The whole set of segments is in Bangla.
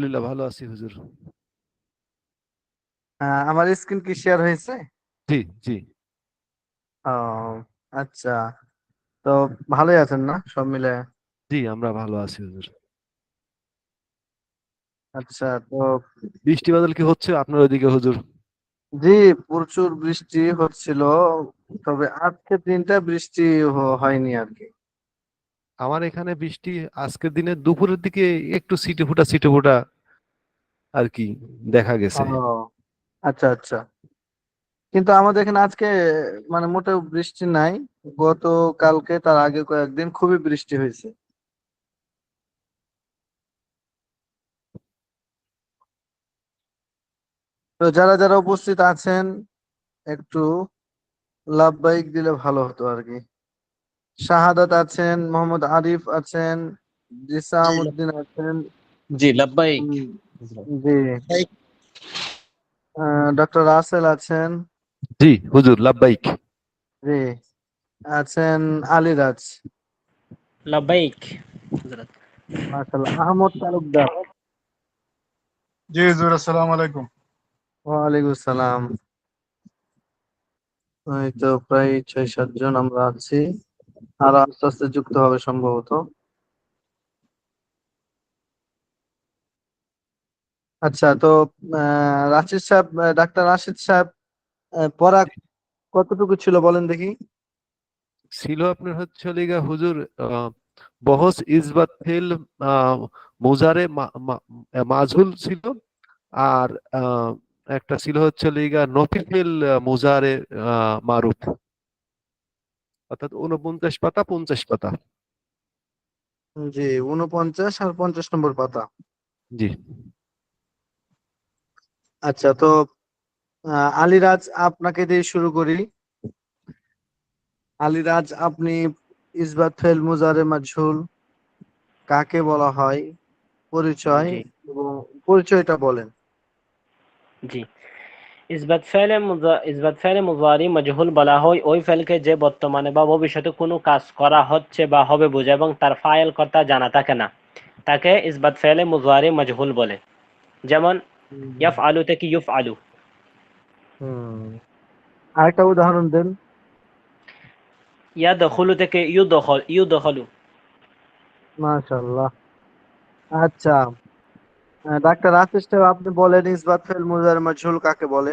আলহামদুলিল্লাহ ভালো আছি হুজুর। আমার স্ক্রিন কি শেয়ার হয়েছে? জি জি। ও আচ্ছা। তো ভালোই আছেন না সব মিলে? জি আমরা ভালো আছি হুজুর। আচ্ছা তো বৃষ্টি বাদল কি হচ্ছে আপনার ওইদিকে হুজুর? জি, প্রচুর বৃষ্টি হচ্ছিল, তবে আজকের দিনটা বৃষ্টি হয়নি আর কি। আমার এখানে বৃষ্টি আজকের দিনে দুপুরের দিকে একটু ছিটে ফোঁটা আর কি দেখা গেছে। ও আচ্ছা আচ্ছা। কিন্তু আমাদের এখানে আজকে মানে মোটেও বৃষ্টি নাই। কালকে তার আগে কয়েকদিন খুবই বৃষ্টি হয়েছে। তো যারা যারা উপস্থিত আছেন একটু লাভবাহিক দিলে ভালো হতো আর কি। শাহাদাত আছেন, মোহাম্মদ আরিফ আছেন, জি জিসাম উদ্দিন আছেন। জি লাব্বাইক। উম, জি। ডক্টর রাসেল আছেন। জি হুজুর লাব্বাইক। জি। আছেন আলিরাজ। লাব্বাইক হযরত। মাশাআল্লাহ। আহমদ তালুকদার। জি হুজুর, আসসালামু আলাইকুম। ওয়ালাইকুম সালাম। এই তো প্রায় 6-7 জন আমরা আছি, আর আস্তে আস্তে যুক্ত হবে সম্ভবত। আচ্ছা তো রাশিদ সাহেব, ডাক্তার রাশিদ সাহেব, পড়া কতটুকু ছিল বলেন দেখি। ছিল আপনার হচ্ছে লিগা হুজুর আহ, বহস ইসবাত ফিল আহ, মুজারে মাজহুল ছিল। আর একটা ছিল হচ্ছে লিগা নফিফিল মুজারে মারুফ, অর্থাৎ 49 পাতা 50 পাতা। জি, 49 আর 50 নম্বর পাতা। জি। আচ্ছা তো আলিরাজ, আপনাকে দিয়ে শুরু করি। আলিরাজ, আপনি ইসবাত ফেল মুজারে মাজহুল কাকে বলা হয়, পরিচয় জি এবং পরিচয়টা বলেন। জি। ইসবাত ফাইলে মুজারি মজহুল বলা হয় ওই ফেলকে যে বর্তমানে বা ভবিষ্যতে কোনো কাজ করা হচ্ছে বা হবে বোঝায় এবং তার ফাইল কর্তা জানা থাকে না, তাকে ইসবাত ফাইলে মুজারি মজহুল বলে। যেমন হুম। ইয়াফআলু থেকে ইউফআলু, হুম। আরেকটা উদাহরণ দেন। ইয়াদখুলু থেকে ইউদখলু। মাশাআল্লাহ। আচ্ছা, ডাক্তার আশিস সাহেব, আপনি বলেন ইসবাত ফেল মুজারে মাজহুল কাকে বলে।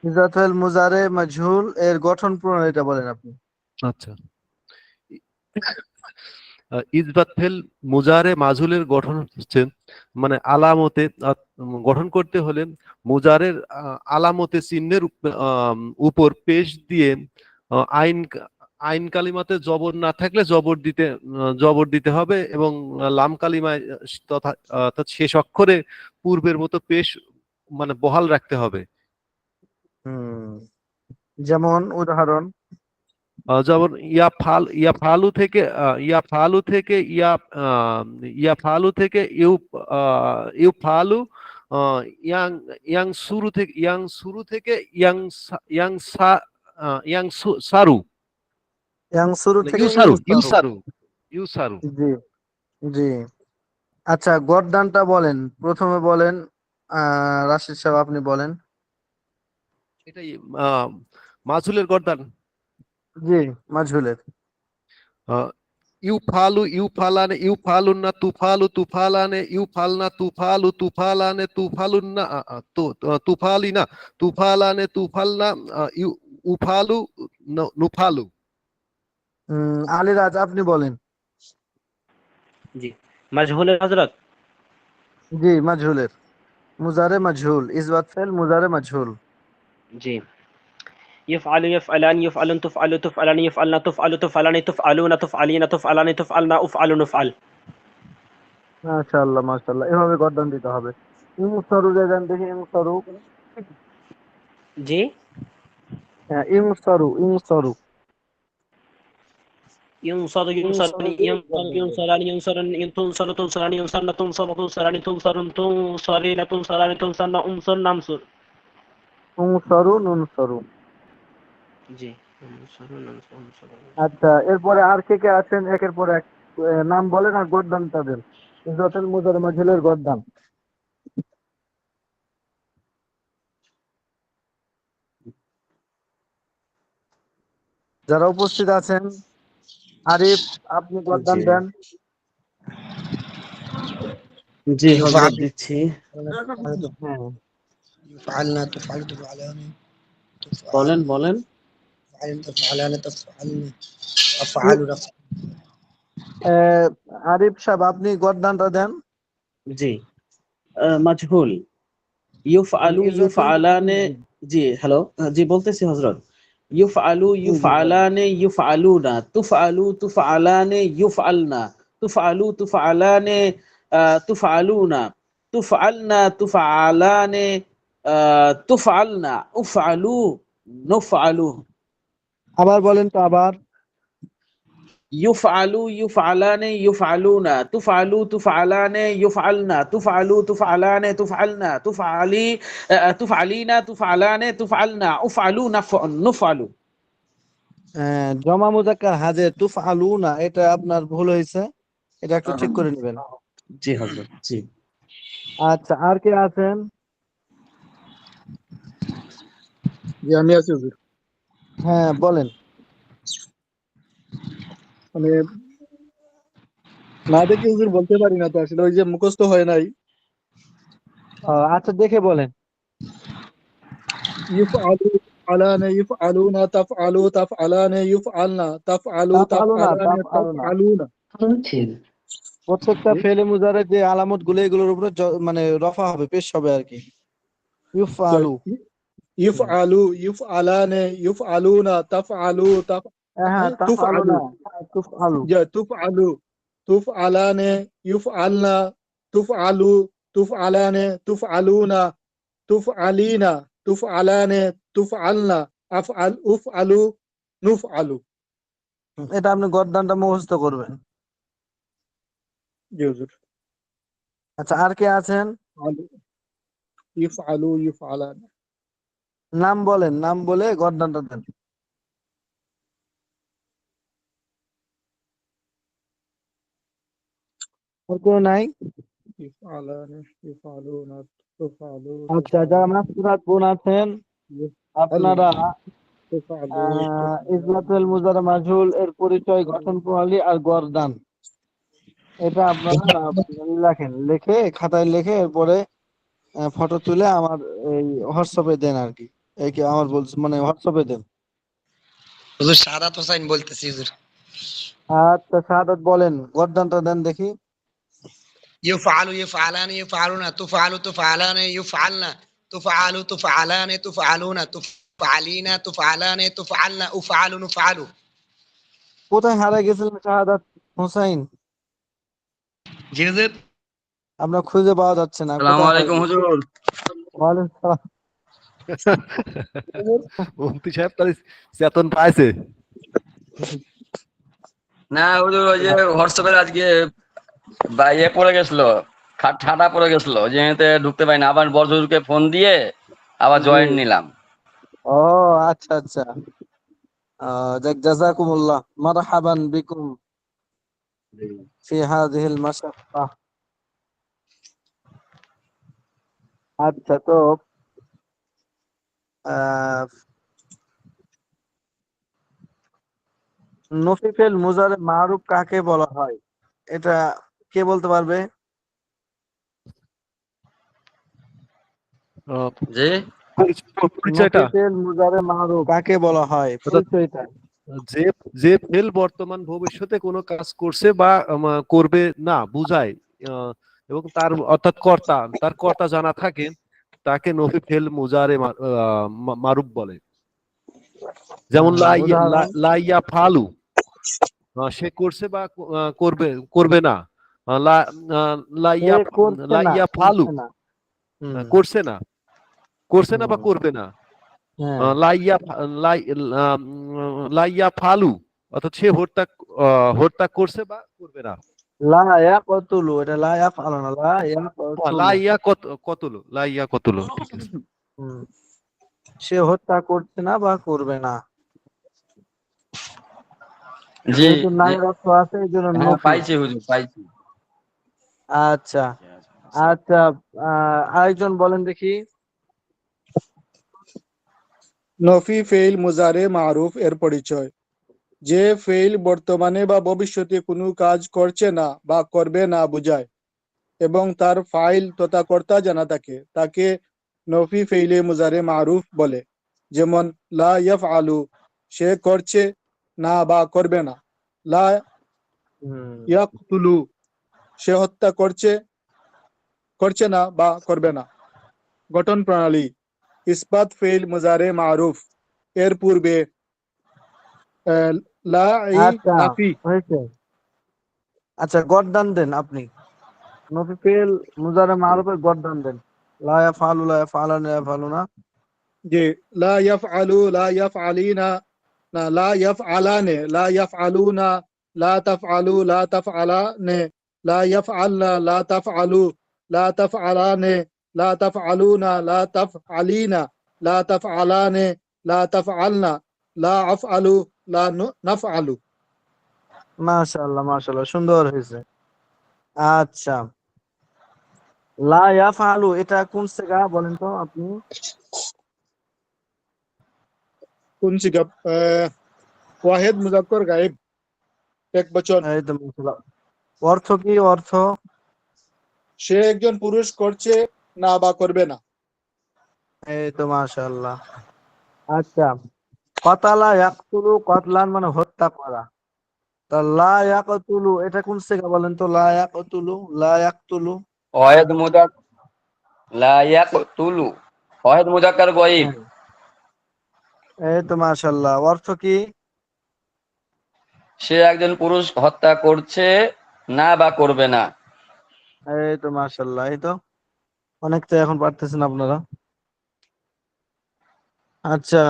ইসবাত ফেল মুজারে মাজহুল এর গঠন প্রণালীটা বলেন আপনি। আচ্ছা। ইসবাত ফেল মুজারে মাজহুলের গঠন হচ্ছে মানে আলামতে গঠন করতে হলে মুজারের আলামতে চিহ্নের উপর পেশ দিয়ে আইন আইন কালিমাতে জবর না থাকলে জবর দিতে হবে, এবং লাম কালিমায় তথা অর্থাৎ শেষ অক্ষরে পূর্বের মতো পেশ মানে বহাল রাখতে হবে। হুম। যেমন উদাহরণ। যেমন ইয়া ফালু থেকে ইয়া ফালু থেকে ইউ ফালু, ইয়াং ইয়াং শুরু থেকে ইয়াং সারু, ইয়াংসুরু মানে থেকে ইউসারু। ইউ সারু। জি জি। আচ্ছা, গড়দানটা বলেন, প্রথমে বলেন। রাশিদ সাহেব, আপনি বলেন। এটাই মাজহুলের গর্দান। জি, মাজহুলের। ইউ ফালানে ইউ ফালুন্না তুফালানে ইউ ফালনা তুফালুন্না তুফালিনা তুফালানে ইউ উফালু নুফালু। আলিরাজ, আপনি বলেন। জি, মজহুলের হযরত। জি, মাজহুলের। মুজারে মাজহুল, ইসবাত ফেল মুজারে মাজহুল। জি, ইফআলু ইফআলান ইফআলুন তুফআলু তুফআলানি ইফআলনা তুফআলু তুফআলানি তুফআলুনা তুফআলিনা তুফআলানি তুফআলনা উফআলু নুফআল। মাশাআল্লাহ মাশাআল্লাহ, এভাবে গর্দান দিতে হবে। ইমসারু দেন দেখি, ইমসারু। জি, হ্যাঁ, ইমসারু ইমসারু। ينصر ইমসারু ينصرني দিয়ে ينصر গর্দান দেন। ينصران ينصرن تنصر تنصران ينصرن تنصر تنصران تنصر تنصرين تنصران تنصرن انصر ننصر। উমসারু নুনসারু। জি, انصر ننصر انصر। আচ্ছা, এরপরে আর কে কে আছেন একের পর এক। নাম বলেন আর গদ্দান তাদের। ইজরাতুল মুজারে মাজহুলের গদ্দান। যারা উপস্থিত আছেন, আরিফ আপনি গদ্দান জি দেন। জি হযরত দিচ্ছি। হ্যাঁ, فعلنا تفعل تفعلان تفعل বলেন বলেন। فعلن تفعلان تفعلن أفعال نفعل আরিফ সাহেব আপনি গদ্দানটা দেন। জি মাজহুল ইউফআলু ইজরাতুল ইউফআলানে। জি হ্যালো, জি বলতেছি হযরত। ইউফআলু জি জি বলেন। ইউফআলানে ইউফআলুনা, তুফআলু তুফআলানে ইউফআলনা, তুফআলু তুফআলানে তুফআলুনা, তুফআলনা তুফআলানে তুফআলনা, উফআলু নুফআলু। আবার বলেন তো আবার। يفعلوا يفعلان يفعلون تفعلوا تفعلان يفعلنا تفعلوا تفعلان تفعلنا تفعلي تفعلين تفعلان تفعلنا افعلوا نفعل. জমা মুজাক্কার হাজে তুফআলুনা, এটা আপনার ভুল হয়েছে, এটা একটু ঠিক করে নেবেন। জি হযরত জি। আচ্ছা, আর কে আছেন? জি আমি আছি হুজুর। হ্যাঁ বলেন। মানে না দেখে হুজুর বলতে পারি না তো, আসলে ওই যে মুখস্থ হয় নাই। আচ্ছা দেখে বলেন। ইফআলু আলানা ইফআলুনা তাফআলু তাফআলানা ইফআলনা তাফআলু তাফআলুনা তাফআলানা তাফআলুনা, তাফআলুনা। প্রত্যেকটা ফেলে মুজারে যে আলামত গুলো এগুলোর উপরে মানে রফা হবে, পেশ হবে আর কি। ইউফআলু। ইফআলু ইফআলানা ইফআলুনা তাফআলু হ্যাঁ তুফআলু তাফআলুনা, তুফআলু। তুফআলু তুফআলানা ইফআলনা তুফআলু তুফআলানা তুফআলুনা তুফআলিনা তুফআলানা তুফআলনা আফআল উফআলু নুফআলু। এটা আপনি গদ্দানটা মুখস্থ করবেন। জি হুজুর। আচ্ছা, আর কে আছেন? ইফআলু ইফআলানা। নাম বলেন, নাম বলে গদ্দানটা দেন। আর কেউ নাই? ইফআলানা ইফআলুনা তুফআলু আচ্ছা, যারা মাসকুরাত গুণ আছেন আপনারা তুফআলু ইজরাতুল মুজারে মাজহুল এর পরিচয়, গঠন প্রণালী আর গর্দান, এটা আপনারা লেখেন, লিখে খাতায় লিখে এরপরে ফটো তুলে আমার এই হোয়াটসঅ্যাপে দেন আর কি। এই কি আমার বলছে, মানে হোয়াটসঅ্যাপে দেন। হুজুর সাদাত হোসাইন বলতেছি হুজুর। আচ্ছা শাহাদাত বলেন, গর্দানটা দেন দেখি। يفعل يفعلان يفعلون تفعل تفعلان يفعلن تفعل تفعلان تفعلون تفعلين تفعلان تفعلن أفعل نفعل. কোথায় হারিয়ে গেছিলেন শাহাদাত হোসাইন? জি হুজুর। আপনার খুঁজে পাওয়া যাচ্ছে না, আসসালামু কোথায় আলাইকুম হারিয়ে গেছেন? হুজুর। ওয়ালাইকুম সালাম। মুফতি সাহেব তাহলে চেতন পাইছে। না হুজুর, ওই যে হোয়াটসঅ্যাপের আজকে ইয়ে পড়ে গেছিল, ঠাডা পড়ে গেছিল, যেতে ঢুকতে পারি না। আবার বড়জুরকে ফোন দিয়ে আবার জয়েন নিলাম। ও আচ্ছা আচ্ছা, যাক জাযাকুমুল্লাহ, মারহাবান বিকুম ফি হাযিহিল মাশাক্কা। আচ্ছা, তো আহ নফিফেল মুজারে মারুফ কাকে বলা হয়, এটা কে বলতে পারবে? আহ, জি পরিচয়টা নফিফেল মুজারে মারুফ কাকে বলা হয়, পরিচয়টা। যে যে ফেল বর্তমান ভবিষ্যতে কোনো কাজ করছে বা করবে না বুঝায়, এবং তার অর্থাৎ কর্তা, তার কর্তা জানা থাকে, তাকে নফি ফেল মুজারে মারুফ বলে। যেমন উদাহরণ। লাইয়া ফালু, সে করছে বা করবে করবে না। লাইয়া করছে না, লাইয়া ফালু, করছে না। করছে না, করছে না বা করবে না। হ্যাঁ, লাইয়া লাইয়া ফালু, অর্থাৎ সে হত্যা হত্যা করছে বা করবে না। লা ইয়াকতুলু, এটা লা ইয়াফআলু না, লা ইয়াকতুলু। লাইয়া কতলো, লাইয়া কতলো, ঠিক আছে। সে হত্যা করছে না বা করবে না। জি যেহেতু জি, নায়ের অর্থ আছে এই জন্য হ্যাঁ নফি। পাইছি হুজুর, পাইছি। আচ্ছা আচ্ছা, আরেকজন বলেন দেখি। নফি ফেইল মুজারে মারুফ এর পরিচয়। যে ফেইল বর্তমানে বা ভবিষ্যতে কোনো কাজ করছে না বা করবে না বোঝায় এবং তার ফাইল তথা কর্তা জানা থাকে, তাকে নফি ফেইলে মুজারে মারুফ বলে। যেমন লা ইয়াফআলু, সে করছে না বা করবে না। লা ইয়াকতুলু, সে হত্যা করছে না বা করবে না। গঠন প্রণালী: ইসবাত ফেইল মুজারে মারুফ এর পূর্বে লা ই আচ্ছা নাফি। হয়েছে। আচ্ছা গর্দান দেন আপনি, নফি ফেল মুজারে মারুফের গর্দান দেন। লা ইয়াফআলু লা ইয়াফআলানা ইয়াফআলুনা। যে লা ইয়াফআলু লা ইয়াফআলিনা, না লা ইয়াফআলানে লা ইয়াফআলুনা, লা তাফআলু লা তাফআলানে, লা ইয়াফআলনা লা তাফআলু, লা তাফআলানে, লা তাফআলুনা, লা তাফআলিনা, লা তাফআলানে, লা তাফআলনা, লা আফআলু, লা নাফআলু। মাশাআল্লাহ মাশাআল্লাহ, সুন্দর হয়েছে। আচ্ছা, লা ইয়াফআলু এটা কোন সিগা বলেন তো আপনি? কোন সিগা? ওয়াহিদ মুজাক্কর গায়েব, এক বচন। এই তো মাশাআল্লাহ। অর্থ কি অর্থ? সে একজন পুরুষ করছে না বা করবে না। এই তো মাশাআল্লাহ। আচ্ছা, কতালা ইয়াকতুলু, কতলান মানে হত্যা করা। তা লা ইয়াকতুলু এটা কোন সিগা বলেন তো? লা ইয়াকতুলু, লা ইয়াকতুলু। ওয়াহিদ মুজাক লা ইয়াকতুলু, ওয়াহিদ মুজাক্কার গয়ব, হ্যাঁ, এই তো মাশাআল্লাহ। অর্থ কি? সে একজন পুরুষ হত্যা করছে না বা করবে না। এই তো মাশাআল্লাহ, এই তো অনেকটা এখন পারতেছেন আপনারা। আচ্ছা,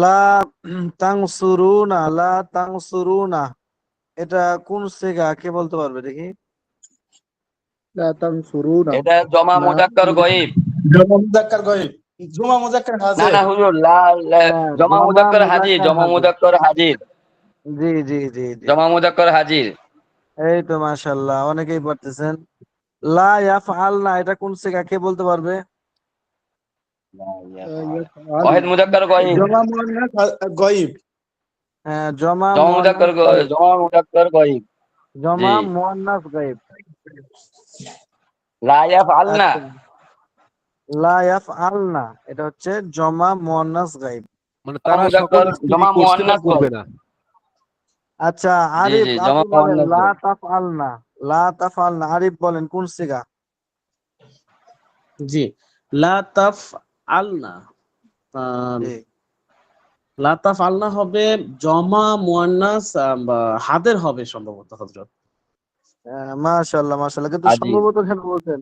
লা তানসুরুনা, লা তানসুরুনা এটা কোন সিগা, কে বলতে পারবে দেখি? লা তানসুরুনা, এটা জমা লা মুজাক্কার গয়ব। জমা মুজাক্কার গয়ব, জমা মুজাক্কার না হাজির। না হুজুর, হ্যাঁ, জমা জমা মুজাক্কার হাজির, মুজাক্কার জমা হাজির। মুজাক্কার হাজির, জি জি জি জি, জমা মুজাক্কার হাজির। এই তো মাশাআল্লাহ অনেকেই পারতেছেন। লা ইয়াফআলনা এটা কোন সিগা, কে বলতে পারবে? ইয়াফআলু, ওয়াহিদ মুজাক্কার গয়ব, জমা মুয়ান্নাস গয়ব, হ্যাঁ, জমা জমা মুজাক্কার মুয়ান্নাস গায়েব। জমা মুজাক্কার গয়ব। জি, জমা মুয়ান্নাস গায়েব। লা ইয়াফআলনা, আচ্ছা, লা ইয়াফআলনা এটা হচ্ছে জমা মুয়ান্নাস গায়েব। মানে জমা তারা সকল মুজাক্কার স্ত্রী জমা করছে বা মুয়ান্নাস করবে গয়ব। না। আচ্ছা, জি আরিফ জি, জমা আপনি বলেন মুয়ান্নাস লা গয়ব। তাফআলনা, লা তাফআলনা আরিফ বলেন কোন সিগা? জি, লা তাফ আলনা, জি, লা তাফ আলনা হবে জমা মুয়ান্নাস হাদের হবে সম্ভবত হযরত। মাশাআল্লাহ মাশাআল্লাহ, কিন্তু হাজির। সম্ভবত কেন বলছেন?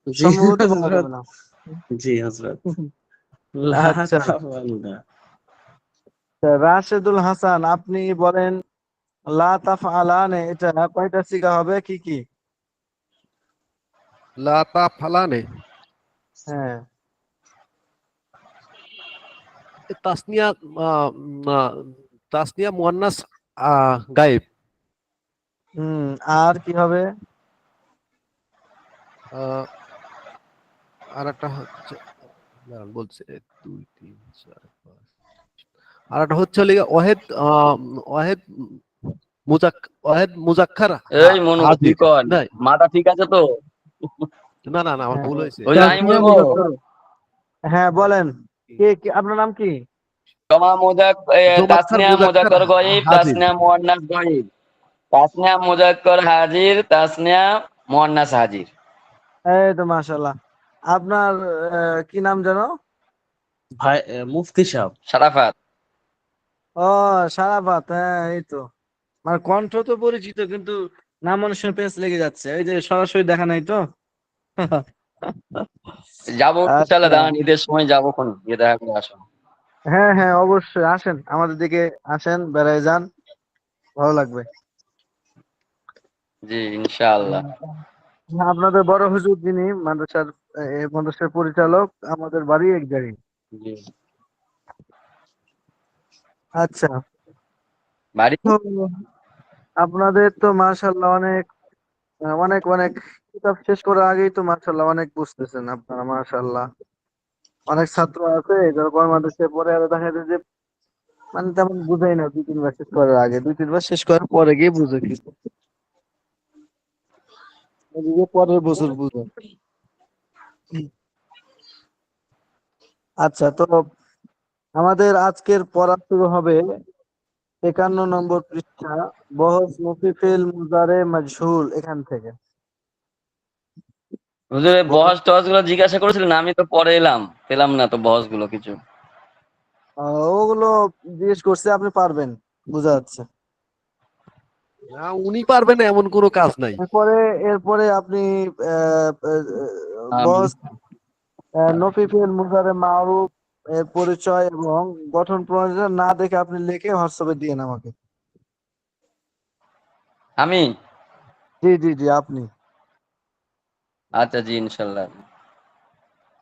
জি সম্ভবত বলা হযরত, যাবে না। জি হযরত, লা আচ্ছা, তাফ আলনা। রাশেদুল হাসান আপনি বলেন লা তাফআলানে এটা কয়টা সিগা হবে, কি কি? লা তাফআলানে হ্যাঁ, তাসনিয়া, আহ, আহ, তাসনিয়া মুয়ান্নাস গায়েব। আর কি হবে? আহ, আর একটা হচ্ছে, দাঁড়ান বলছে 2 3 4 5, আর একটা হচ্ছে হলো গিয়ে ওয়াহেদ ওয়াহেদ মুজাক্কার এই মনু হাজির। চিকন, না মাথা ঠিক আছে তো? না না না, আমার হ্যাঁ, ভুল হয়েছে। ওই যে আমি তাসনিয়া বলবো, মুজাক্কার। হ্যাঁ বলেন, কে আপনার নাম কি? জমা জমাত্তার তাসনিয়া মুজাক্কার মুজাক্কার গয়ব, হাজির। তাসনিয়া মুয়ান্নাস গয়ব, তাসনিয়া মুজাক্কার হাজির, তাসনিয়া মুয়ান্নাস হাজির। এই তো মাশাআল্লাহ। আপনার কি নাম জানো? ভাই মুফতি সাহেব। শারাফাত। ও সারাফাত, হ্যাঁ এই তো। মানে কণ্ঠ তো পরিচিত, কিন্তু নাম মানুষের পেস লেগে যাচ্ছে, এই যে সরাসরি দেখা নাই তো। যাবো ইনশাআল্লাহ, আচ্ছা, দাঁড়ান ঈদের সময় যাবো, কোন গিয়ে দেখা করে আসো। হ্যাঁ হ্যাঁ অবশ্যই আসেন, আমাদের দিকে আসেন, বেড়ায় যান, ভালো লাগবে। জি ইনশাআল্লাহ। আপনাদের বড় হুজুর যিনি মাদ্রাসার পরিচালক, আমাদের বাড়ি এক জায়গায়। জি, আচ্ছা, বাড়ি তো আপনাদের তো মাশাআল্লাহ অনেক অনেক অনেক কিতাব শেষ করার আগেই তো মাশাআল্লাহ অনেক বুঝতেছেন আপনারা, মাশাআল্লাহ। অনেক ছাত্র আছে যারা কর্মাদেশে পরে আর দেখা যায় যে মানে তেমন বুঝাই না 2-3 বার শেষ করার আগে, 2-3 বার শেষ করার পরে গিয়ে বুঝে কিছু, এদিকে পরের বছর বুঝে। আচ্ছা, তো আমাদের আজকের পড়া শুরু হবে 51 নম্বর পৃষ্ঠা, বহস মুফিফিল মুজারে মাজহুল, এখান থেকে। হুজুর এই বহস টহস গুলো জিজ্ঞাসা করেছিলেন, আমি তো পরে এলাম, পেলাম না তো বহস গুলো কিছু। ওগুলো জিজ্ঞেস করছে, আপনি পারবেন, বোঝা যাচ্ছে। না, উনি পারবেন না এমন কোনো কাজ নাই। এরপরে আপনি আমি বস নফিফিল মুজারে মারুফ এর পরিচয় এবং গঠন প্রণালীটা না দেখে আপনি লিখে হোয়াটসঅ্যাপে দিয়েন আমাকে। আমি জি জি জি, আপনি। আচ্ছা জি, ইনশাল্লাহ।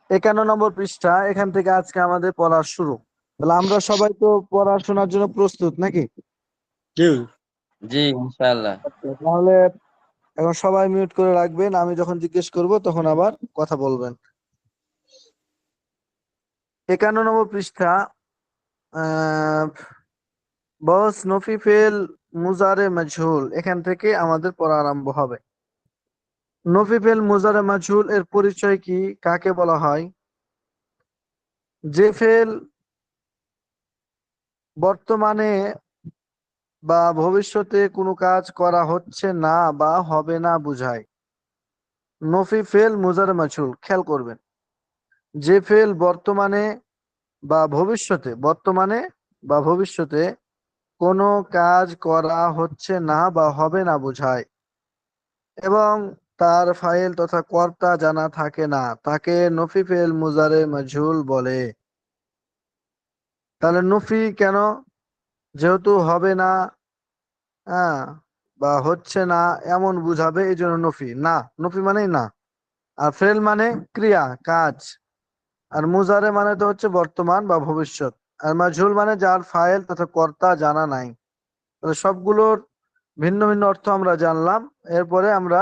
51 নম্বর পৃষ্ঠা, এখান থেকে আজকে আমাদের পড়া শুরু। তাহলে আমরা সবাই তো পড়াশোনার জন্য প্রস্তুত নাকি? জি জি ইনশাল্লাহ। তাহলে এখন সবাই মিউট করে রাখবেন, আমি যখন জিজ্ঞেস করব তখন আবার কথা বলবেন। 51 নম্বর পৃষ্ঠা, বস নফিফেল মুজারে মাজহুল, এখান থেকে আমাদের পড়া আরম্ভ হবে। নফিফেল মুজারে মাজহুল এর পরিচয় কি, কাকে বলা হয়? যে ফেল বর্তমানে বা ভবিষ্যতে কোনো কাজ করা হচ্ছে না বা হবে না বুঝায়। নফিফেল মুজারে মাজহুল, খেয়াল করবেন। যে ফেল বর্তমানে বা ভবিষ্যতে কোনো কাজ করা হচ্ছে না বা হবে না বোঝায় এবং তার ফাইল তথা কর্তা জানা থাকে না, তাকে নফি ফেল মুজারে মাজহুল বলে। তাহলে নফি কেন? যেহেতু হবে না, হ্যাঁ, বা হচ্ছে না এমন বুঝাবে, এই জন্য নফি। না, নফি মানেই না। আর ফেল মানে ক্রিয়া, কাজ। আর মুজারে মানে তো হচ্ছে বর্তমান বা ভবিষ্যৎ। আর মাজহুল মানে যার ফাইল তথা কর্তা জানা নাই। তাহলে সবগুলোর ভিন্ন ভিন্ন অর্থ আমরা জানলাম। এরপরে আমরা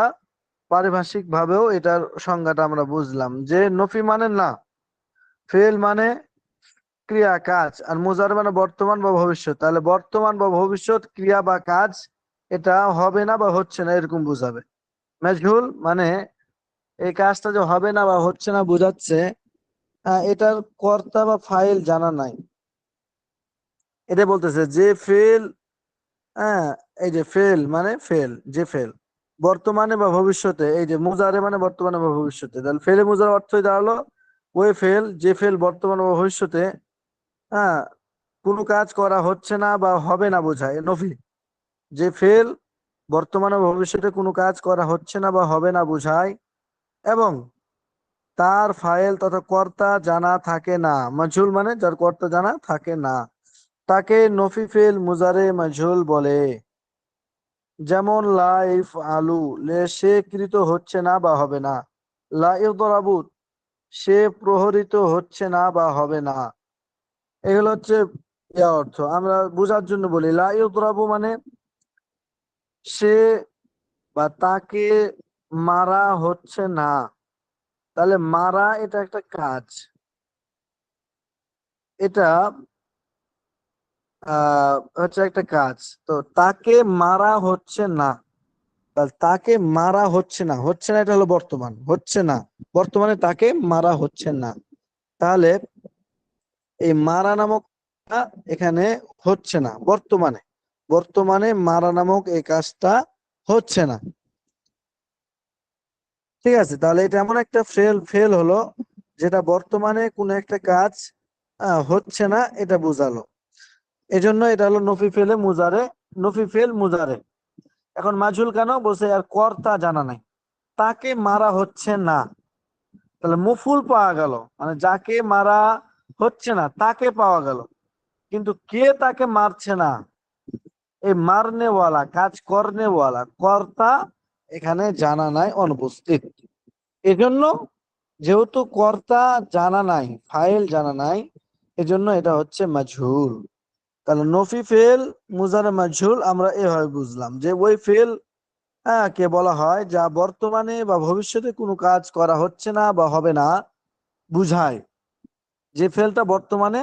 পারিভাষিক ভাবেও এটার সংজ্ঞাটা আমরা বুঝলাম যে নফি মানে না, ফেল মানে ক্রিয়া, কাজ, আর মুজার মানে বর্তমান বা ভবিষ্যৎ। তাহলে বর্তমান বা ভবিষ্যৎ ক্রিয়া বা কাজ, এটা হবে না বা হচ্ছে না এরকম বুঝাবে। মাজহুল মানে এই কাজটা যে হবে না বা হচ্ছে না বোঝাচ্ছে এটার কর্তা বা ফাইল জানা নাই। এটা বলতেছে যে ফেল, হ্যাঁ, এই যে ফেল মানে ফেল, যে ফেল বর্তমানে বা ভবিষ্যতে, এই যে মুজারে মানে বর্তমানে বা ভবিষ্যতে। তাহলে ফেলে মুজার অর্থই দাঁড়ালো ওই ফেল যে ফেল বর্তমানে বা ভবিষ্যতে, হ্যাঁ, কোনো কাজ করা হচ্ছে না বা হবে না বোঝায় নফি। যে ফেল বর্তমানে বা ভবিষ্যতে কোনো কাজ করা হচ্ছে না বা হবে না বোঝায় এবং তার ফাইল তথা কর্তা জানা থাকে না। মাজহুল মানে যার কর্তা জানা থাকে না, তাকে নফি ফেল মুজারে মাজহুল বলে। যেমন লা ইফআলু, সে কৃত হচ্ছে না বা হবে না। লা ইউদরাবু, সে প্রহরিত হচ্ছে না বা হবে না। এগুলো হচ্ছে অর্থ। আমরা বোঝার জন্য বলি লা ইউদরাবু মানে সে বা তাকে মারা হচ্ছে না। তাহলে মারা এটা একটা কাজ, এটা হচ্ছে একটা কাজ। তো তাকে মারা হচ্ছে না, তাহলে তাকে মারা হচ্ছে না, হচ্ছে না এটা হলো বর্তমান, হচ্ছে না বর্তমানে তাকে মারা হচ্ছে না। তাহলে এই মারা নামক এখানে হচ্ছে না, বর্তমানে বর্তমানে মারা নামক এই কাজটা হচ্ছে না। ঠিক আছে, তাহলে এটা এমন একটা ফেল হলো যেটা বর্তমানে কোন একটা কাজ হচ্ছে না, এটা বোঝালো। এজন্য এটা হলো নফি ফেলে মুজারে, নফি ফেল মুজারে। এখন মাজহুল কেন বলছে? আর কর্তা জানা নাই, তাকে মারা হচ্ছে না। তাহলে মফুল পাওয়া গেল, মানে যাকে মারা হচ্ছে না তাকে পাওয়া গেল, কিন্তু কে তাকে মারছে না, এই মারনেওয়ালা, কাজ করনেওয়ালা, কর্তা এখানে জানা নাই, অনুপস্থিত। এজন্য যেহেতু কর্তা জানা নাই, ফাইল জানা নাই, এজন্য এটা হচ্ছে মাজহুল। তাহলে নফি ফেল মুজারে মাজহুল আমরা এভাবে বুঝলাম যে ওই ফেল কে বলা হয় যা বর্তমানে বা ভবিষ্যতে কোনো কাজ করা হচ্ছে না বা হবে না বুঝায়। যে ফেলটা বর্তমানে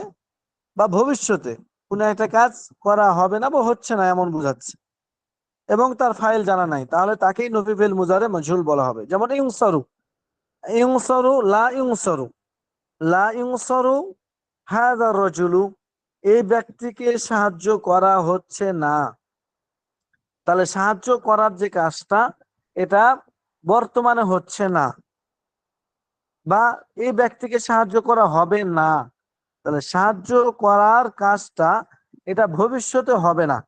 বা ভবিষ্যতে কোনো একটা কাজ করা হবে না বা হচ্ছে না এমন বোঝাচ্ছে এবং তার ফাইল জানা নাই, তাহলে তাকেই নফি ফেল মুজারে মাজহুল বলা হবে। যেমন ইউনসারু, ইউনসারু লা ইউনসারু, লা ইউনসারু হাযা রাজুলু, এই ব্যক্তিকে সাহায্য করা হচ্ছে না। তাহলে সাহায্য করার যে কাজটা এটা বর্তমানে হচ্ছে না, বা এই ব্যক্তিকে সাহায্য করা হবে না। তাহলে সাহায্য করার কাজটা এটা ভবিষ্যতে হবে না,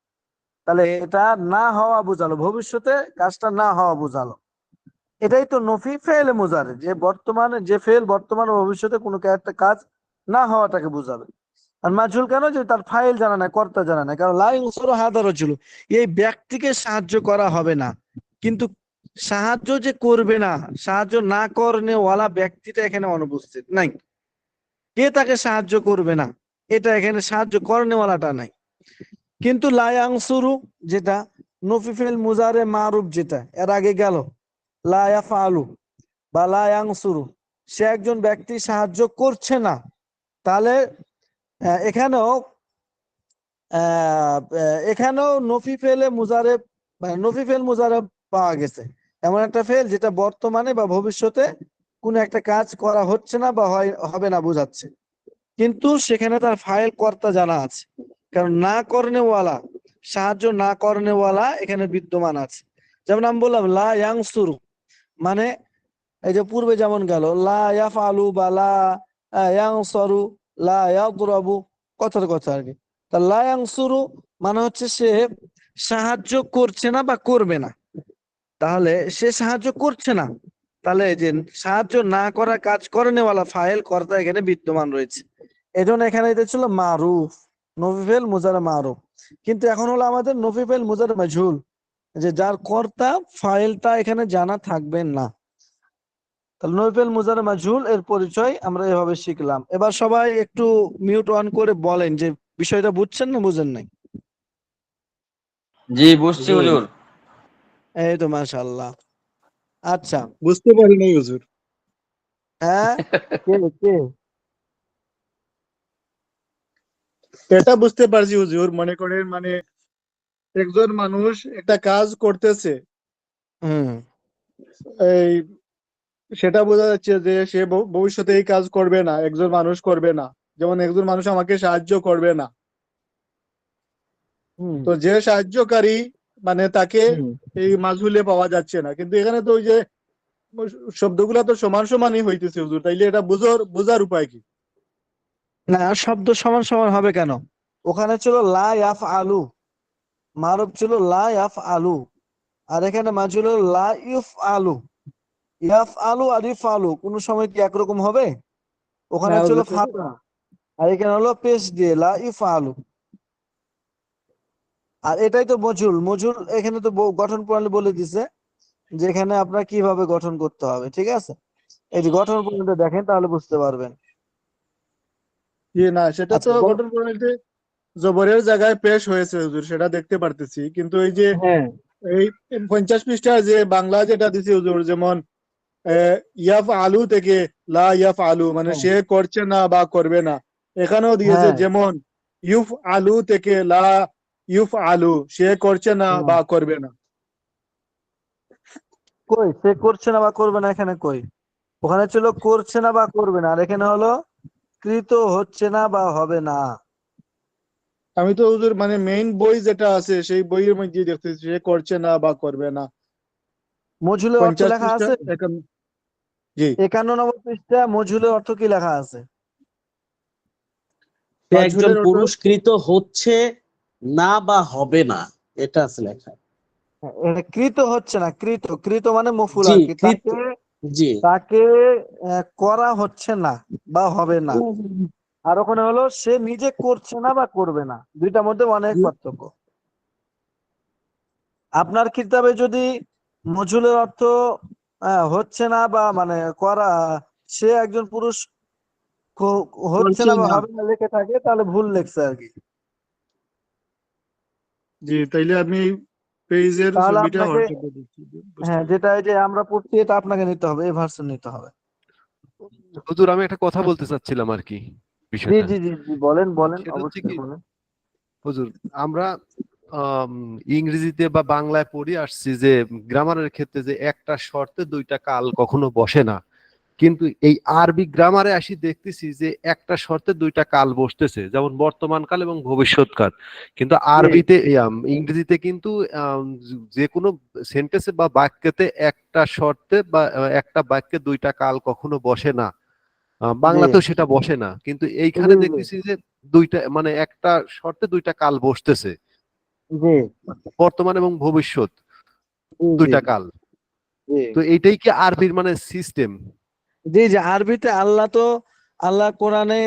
তাহলে এটা না হওয়া বোঝালো, ভবিষ্যতে কাজটা না হওয়া বোঝালো। এটাই তো নফি ফেল মুজারে, যে বর্তমানে যে ফেল বর্তমানে ভবিষ্যতে কোনো একটা কাজ না হওয়াটাকে বোঝাবে। আর মাজহুল কেন? যে তার ফাইল জানা নাই, কর্তা জানা নাই। কারণ লা ইউনসারু হাযা রাজুলু, এই ব্যক্তিকে সাহায্য করা হবে না, কিন্তু সাহায্য যে করবে না, সাহায্য না করনে ওয়ালা ব্যক্তিটা এখানে অনুপস্থিত নাই। কে তাকে সাহায্য করবে না এটা এখানে সাহায্য করনেওয়ালাটা নাই। কিন্তু লা ইয়ানসুরু যেটা নফি ফেল মুজারে মারুফ, যেটা এর আগে গেল লা ইয়াফআলু বা লা ইয়ানসুরু, সে একজন ব্যক্তি সাহায্য করছে না। তাহলে এখানেও এখানেও নফি ফেলে মুজারে মানে নফি ফেল মুজারে পাওয়া গেছে, এমন একটা ফেল যেটা বর্তমানে বা ভবিষ্যতে কোনো একটা কাজ করা হচ্ছে না বা হবে না বোঝাচ্ছে, কিন্তু সেখানে তার ফাইল কর্তা জানা আছে। কারণ না করনেওয়ালা, সাহায্য না করনেওয়ালা এখানে বিদ্যমান আছে। যেমন আমি বললাম লা ইয়ানসুরু, মানে এই যে পূর্বে যেমন গেল লা ইয়াফআলু বা লা ইয়ানসুরু, লা ইয়াদরাবু, কথার কথা আর কি। তা লা ইয়ানসুরু মানে হচ্ছে সে সাহায্য করছে না বা করবে না। তাহলে সে সাহায্য করছে না, তাহলে এই যে সাহায্য না করা কাজ করেনেওয়ালা ফাইল কর্তা এখানে বিদ্যমান রয়েছে। এজন্য এখানে এটা ছিল মারুফ, নফি ফেল মুজারে মারুফ। কিন্তু এখন হলো আমাদের নফি ফেল মুজারে মাজহুল, যে যার কর্তা ফাইলটা এখানে জানা থাকবে না। তাহলে নফি ফেল মুজারে মাজহুল এর পরিচয় আমরা এভাবে শিখলাম। এবার সবাই একটু মিউট অন করে বলেন যে বিষয়টা বুঝছেন না বুঝেন নাই। জি বুঝছি জি হুজুর। এই তো মাশাআল্লাহ। আচ্ছা, বুঝতে পারি নাই হুজুর। হ্যাঁ কে কে এটা বুঝতে পারছি হুজুর, মনে করেন মানে একজন মানুষ একটা কাজ করতেছে, হুম এই সেটা বোঝা যাচ্ছে যে সে ভবিষ্যতে এই কাজ করবে না, একজন মানুষ করবে না। যেমন একজন মানুষ আমাকে সাহায্য করবে না, হুম তো যে সাহায্যকারী মানে তাকে হুম এই মাজহুলে পাওয়া যাচ্ছে না। কিন্তু এখানে তো ওই যে শব্দগুলা তো সমান সমানই হইতেছে হুজুর, তাইলে এটা বোঝার উপায় কি? না, শব্দ সমান সমান হবে কেন? ওখানে ছিল লা ইয়াফ আলু, মারুফ ছিল লা ইয়াফ আলু, আর এখানে মাজহুল হলো লা ইউফ আলু। ইয়াফ আলু আর ইফ আলু কোন সময় কি একরকম হবে? না ওখানে ছিল হুজুর, ফাতা, আর এখানে হলো পেশ দিয়ে লা ইফ আলু। আর এটাই তো মজহুল, মজহুল এখানে তো গঠন প্রণালী বলে দিছে যে এখানে আপনার কিভাবে গঠন করতে হবে। ঠিক আছে, এই যে গঠন প্রণালীটা দেখেন তাহলে বুঝতে পারবেন। না সেটা তো আচ্ছা গঠন প্রণালীতে জবরের জায়গায় পেশ হয়েছে হুজুর, সেটা দেখতে পারতেছি। কিন্তু এই যে হ্যাঁ এই 50 পৃষ্ঠা যে বাংলা যেটা দিছে হুজুর, যেমন ইয়াফ আলু থেকে লা ইয়াফ আলু, মানে হ্যাঁ সে করছে না বা করবে না। এখানেও দিয়েছে হ্যাঁ যেমন ইউফ আলু থেকে লা ইউফ আলু, সে করছে না হ্যাঁ। বা করবে না। কই সে করছে না বা করবে না, এখানে কই? ওখানে ছিল করছে না বা করবে না, আর এখানে হলো কৃত হচ্ছে না বা হবে না। আমি তো হুজুর মানে মেইন বই যেটা আছে সেই বইয়ের মধ্যে দেখতেছি সে করছে না বা করবে না। মজহুলের অর্থ 50 লেখা পৃষ্ঠা আছে 51। জি। 51 পৃষ্ঠা, মজহুলের অর্থ কি লেখা আছে? সে একজন মাজহুলের অর্থ পুরস্কৃত হচ্ছে না বা হবে না, এটা আছে লেখা। এটা কৃত হচ্ছে না, কৃত, কৃত মানে মফুল জি আর কি, কৃত, তাকে জি তাকে করা হচ্ছে না বা হবে না। আর ওখানে হলো সে নিজে করছে না বা করবে না, দুইটার মধ্যে অনেক পার্থক্য। আপনার কিতাবে যদি মজহুলের অর্থ হচ্ছে না বা মানে করা, সে একজন পুরুষ হচ্ছে করছে না বা না। হবে না লেখে থাকে, তাহলে ভুল লেখছে আর কি। জি, তাইলে আমি পেজের তাহলে ছবিটা আপনাকে, হোয়াটসঅ্যাপে দিচ্ছি। বুঝতে হ্যাঁ, পারছি। যেটা এই যে আমরা পড়ছি এটা আপনাকে নিতে হবে, এই ভার্সন নিতে হবে। হুজুর আমি একটা কথা বলতে চাচ্ছিলাম আর কি জি বিষয়টা। জি জি জি, বলেন বলেন, সেটা হচ্ছে অবশ্যই কি বলেন। হুজুর, আমরা আম, ইংরেজিতে বা বাংলায় পড়ে আসছি যে গ্রামারের ক্ষেত্রে যে একটা শর্তে দুইটা কাল কখনো বসে না, কিন্তু এই আরবি গ্রামারে আসি দেখতেছি যে একটা শর্তে দুইটা কাল বসতেছে, যেমন বর্তমান কাল এবং ভবিষ্যৎকাল। কিন্তু জি আরবিতে ইংরেজিতে কিন্তু যে কোনো সেন্টেন্সে বা বাক্যেতে একটা শর্তে বা একটা বাক্যে দুইটা কাল কখনো বসে না। জি বাংলাতেও সেটা বসে না, কিন্তু জি এইখানে দেখতেছি যে দুইটা মানে একটা শর্তে দুইটা কাল বসতেছে, জি বর্তমান এবং ভবিষ্যৎ জি জি দুইটা কাল। জি তো এইটাই কি আরবির মানে সিস্টেম? জি জি, আরবিতে আল্লাহ তো, আল্লাহ কোরআনে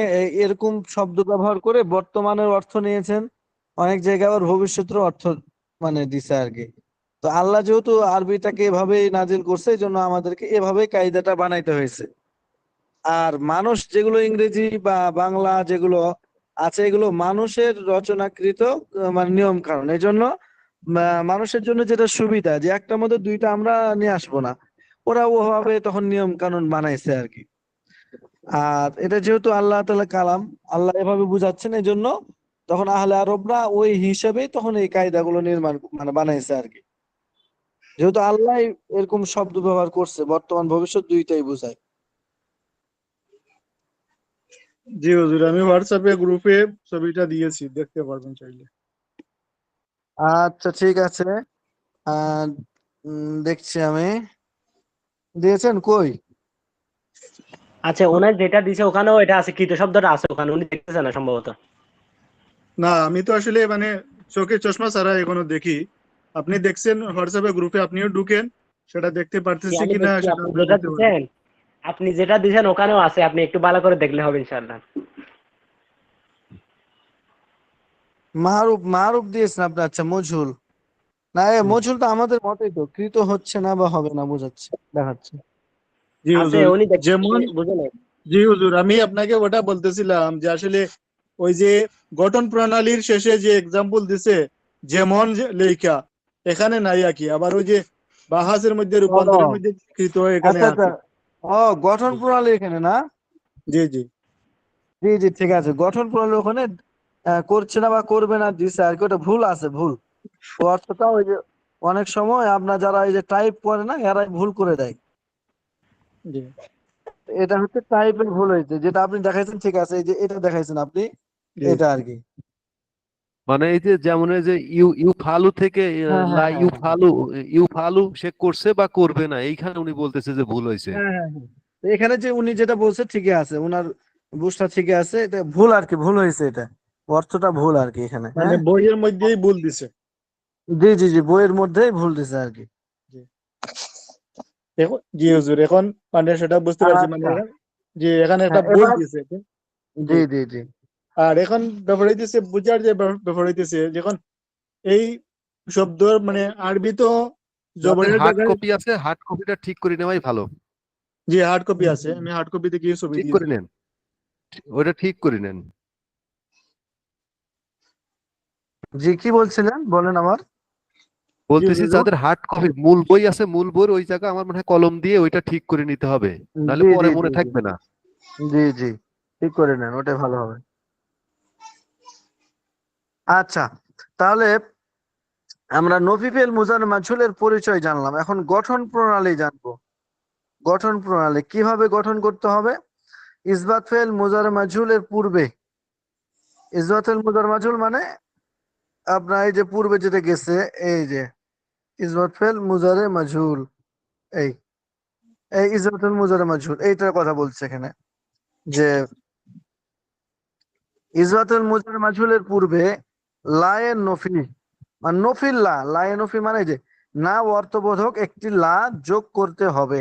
এরকম শব্দ ব্যবহার করে বর্তমানের অর্থ নিয়েছেন, অনেক জায়গায় আবার ভবিষ্যতের অর্থ মানে দিছে আর কি। তো আল্লাহ যেহেতু আরবিটাকে এভাবেই নাজিল করছে, এই জন্য আমাদেরকে এভাবেই কায়দাটা বানাইতে হয়েছে। আর মানুষ যেগুলো ইংরেজি বা বাংলা যেগুলো আছে, এগুলো মানুষের রচনাকৃত মানে নিয়ম কানুন। এই জন্য মানুষের জন্য যেটা সুবিধা, যে একটার মধ্যে দুইটা আমরা নিয়ে আসবো না, ওরা ওভাবে তখন নিয়ম কানুন বানাইছে আর কি। আর এটা যেহেতু আল্লাহ তাআলা কালাম, আল্লাহ এভাবে বুঝাচ্ছেন, এই জন্য তখন আহলে আরবরা ওই হিসাবেই তখন এই কায়দাগুলো নির্মাণ মানে বানাইছে আর কি। যেহেতু আল্লাহ এরকম শব্দ ব্যবহার করছে, বর্তমান ভবিষ্যৎ দুইটাই বোঝায়। জি হুজুর, আমি হোয়াটসঅ্যাপে গ্রুপে ছবিটা দিয়েছি, দেখতে পারবেন চাইলে। আচ্ছা ঠিক আছে। আহ দেখছি আমি, দিয়েছেন কই? আচ্ছা, ওনার যেটা দিছে ওখানেও এটা আছে, কৃত শব্দটা আছে ওখানে, উনি দেখতেছে না সম্ভবত। না, আমি তো আসলে মানে চোখে চশমা ছাড়া এখনো দেখি। আপনি দেখছেন হোয়াটসঅ্যাপে গ্রুপে, আপনিও ঢুকেন, সেটা দেখতে কি পারতেছি আমি কিনা দেখছি, সেটা আপনি আপনি যেটা বলতে পারবেন। দিচ্ছেন, আপনি যেটা দিছেন ওখানেও আছে, আপনি একটু ভালো করে দেখলে হবে ইনশাআল্লাহ। মারুফ, মারুফ দিয়েছেন আপনি, আচ্ছা মজহুল। না, মজহুল তো আমাদের মতেই তো, কৃত হচ্ছে না বা হবে না বোঝাচ্ছে, দেখাচ্ছে। জি আছে, হুজুর, উনি দেখতে যেমন, বুঝে নাই। জি হুজুর, আমি আপনাকে ওটা বলতেছিলাম যে আসলে ওই যে গঠন প্রণালীর শেষে যে এক্সাম্পল দিছে, যেমন যে লেখা, এখানে নাই আর কি। আবার ওই যে বাহাসের মধ্যে রূপান্তরের ও মধ্যে কৃত এখানে আচ্ছা আচ্ছা, আছে। ও গঠন প্রণালী এখানে না? জি জি জি জি ঠিক আছে, গঠন প্রণালী ওখানে করছে না বা করবে না দিছে আর কি, ওটা ভুল আছে, ভুল। ও অর্থটা ওই যে অনেক সময় আপনার যারা এই যে টাইপ করে না, এরাই ভুল করে দেয়। জি এটা হচ্ছে টাইপের ভুল হয়েছে, যেটা আপনি দেখাইছেন ঠিক আছে, এই যে এটা দেখাইছেন আপনি, জি এটা আর কি। মানে এই যে যেমন এই যে ইউ ইউ ফালু থেকে হ্যাঁ লা হ্যাঁ ইউ হ্যাঁ ফালু, ইউ ফালু সে করছে বা করবে না, এইখানে উনি বলতেছে যে ভুল হয়েছে। হ্যাঁ হ্যাঁ হ্যাঁ। তো এখানে যে উনি যেটা বলছে ঠিকই আছে, ওনার বুঝটা ঠিকই আছে, এটা ভুল আর কি, ভুল হয়েছে এটা, অর্থটা ভুল আর কি এখানে। মানে হ্যাঁ বইয়ের মধ্যেই ভুল দিছে। জি জি জি, বইয়ের মধ্যেই ভুল দিছে আর কি। জি এখন, জি হুজুর, এখন মানে সেটা বুঝতে পারছি, মানে আচ্ছা, যে এখানে একটা হ্যাঁ ভুল এবার, দিছে। জি, জি জি জি আর এখন ব্যাপার হইতেছে বুঝার যে ব্যাপার হইতেছে, যখন এই শব্দর মানে আরবি তো যাদের জবরের হার্ড জায়গায়। কপি আছে হার্ড কপিটা ঠিক করে নেওয়াই ভালো। যে হার্ড কপি আছে, আমি হার্ড কপিতে গিয়ে ছবি ঠিক দিয়েছি। করে নেন, ওটা ঠিক করে নেন। জি, কি বলছিলেন বলেন আমার। জি বলতেছি হুজুর, যাদের হার্ড কপি মূল বই আছে, মূল বইয়ের ওই জায়গা আমার মনে হয় কলম দিয়ে ওইটা ঠিক করে নিতে হবে, নাহলে জি জি পরে জি মনে জি থাকবে না। জি জি, ঠিক করে নেন, ওটাই ভালো হবে। আচ্ছা, তাহলে আমরা নফি ফেল মুজার মাঝুলের পরিচয় জানলাম, এখন গঠন প্রণালী জানবো। গঠন প্রণালী কিভাবে গঠন করতে হবে? ইসবাত ফেল মুজার মাঝুলের পূর্বে, ইসবাত ফেল মুজার মাঝুল মানে আপনার এই যে পূর্বে যেটা গেছে, এই যে ইসবাত ফেল মুজারে মাঝুল, এই এই ইসবাত ফেল মুজারে মাঝুল, এইটার কথা বলছে এখানে, যে ইসবাতুল মুজার মাঝুলের পূর্বে লায়ে নফি, আর নফিল লা, লায়ে নফি মানে যে না অর্থবোধক একটি লা যোগ করতে হবে।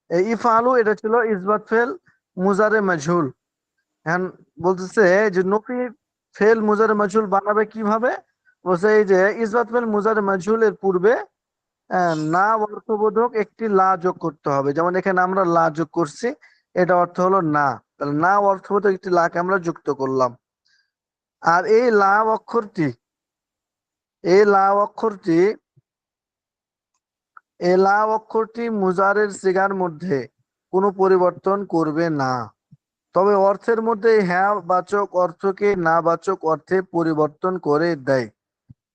এই ইফআলু এটা ছিল ইসবাত ফেল মুজারে মাজহুল। এখন বলতেছে যে নফি ফেল মুজারে মাজহুল বানাবে কিভাবে? বলছে এই যে ইসবাত ফেল মুজারে মাজহুলের পূর্বে না অর্থবোধক একটি লা যোগ করতে হবে। যেমন এখানে আমরা লা যোগ করছি, এটা অর্থ হলো না, তাহলে না অর্থবোধক একটি লাকে আমরা যুক্ত করলাম। আর এই লা অক্ষরটি এই লা অক্ষরটি মুজারের সিগার মধ্যে কোনো পরিবর্তন করবে না, তবে অর্থের মধ্যে হ্যাঁ বাচক অর্থকে না বাচক অর্থে পরিবর্তন করে দেয়।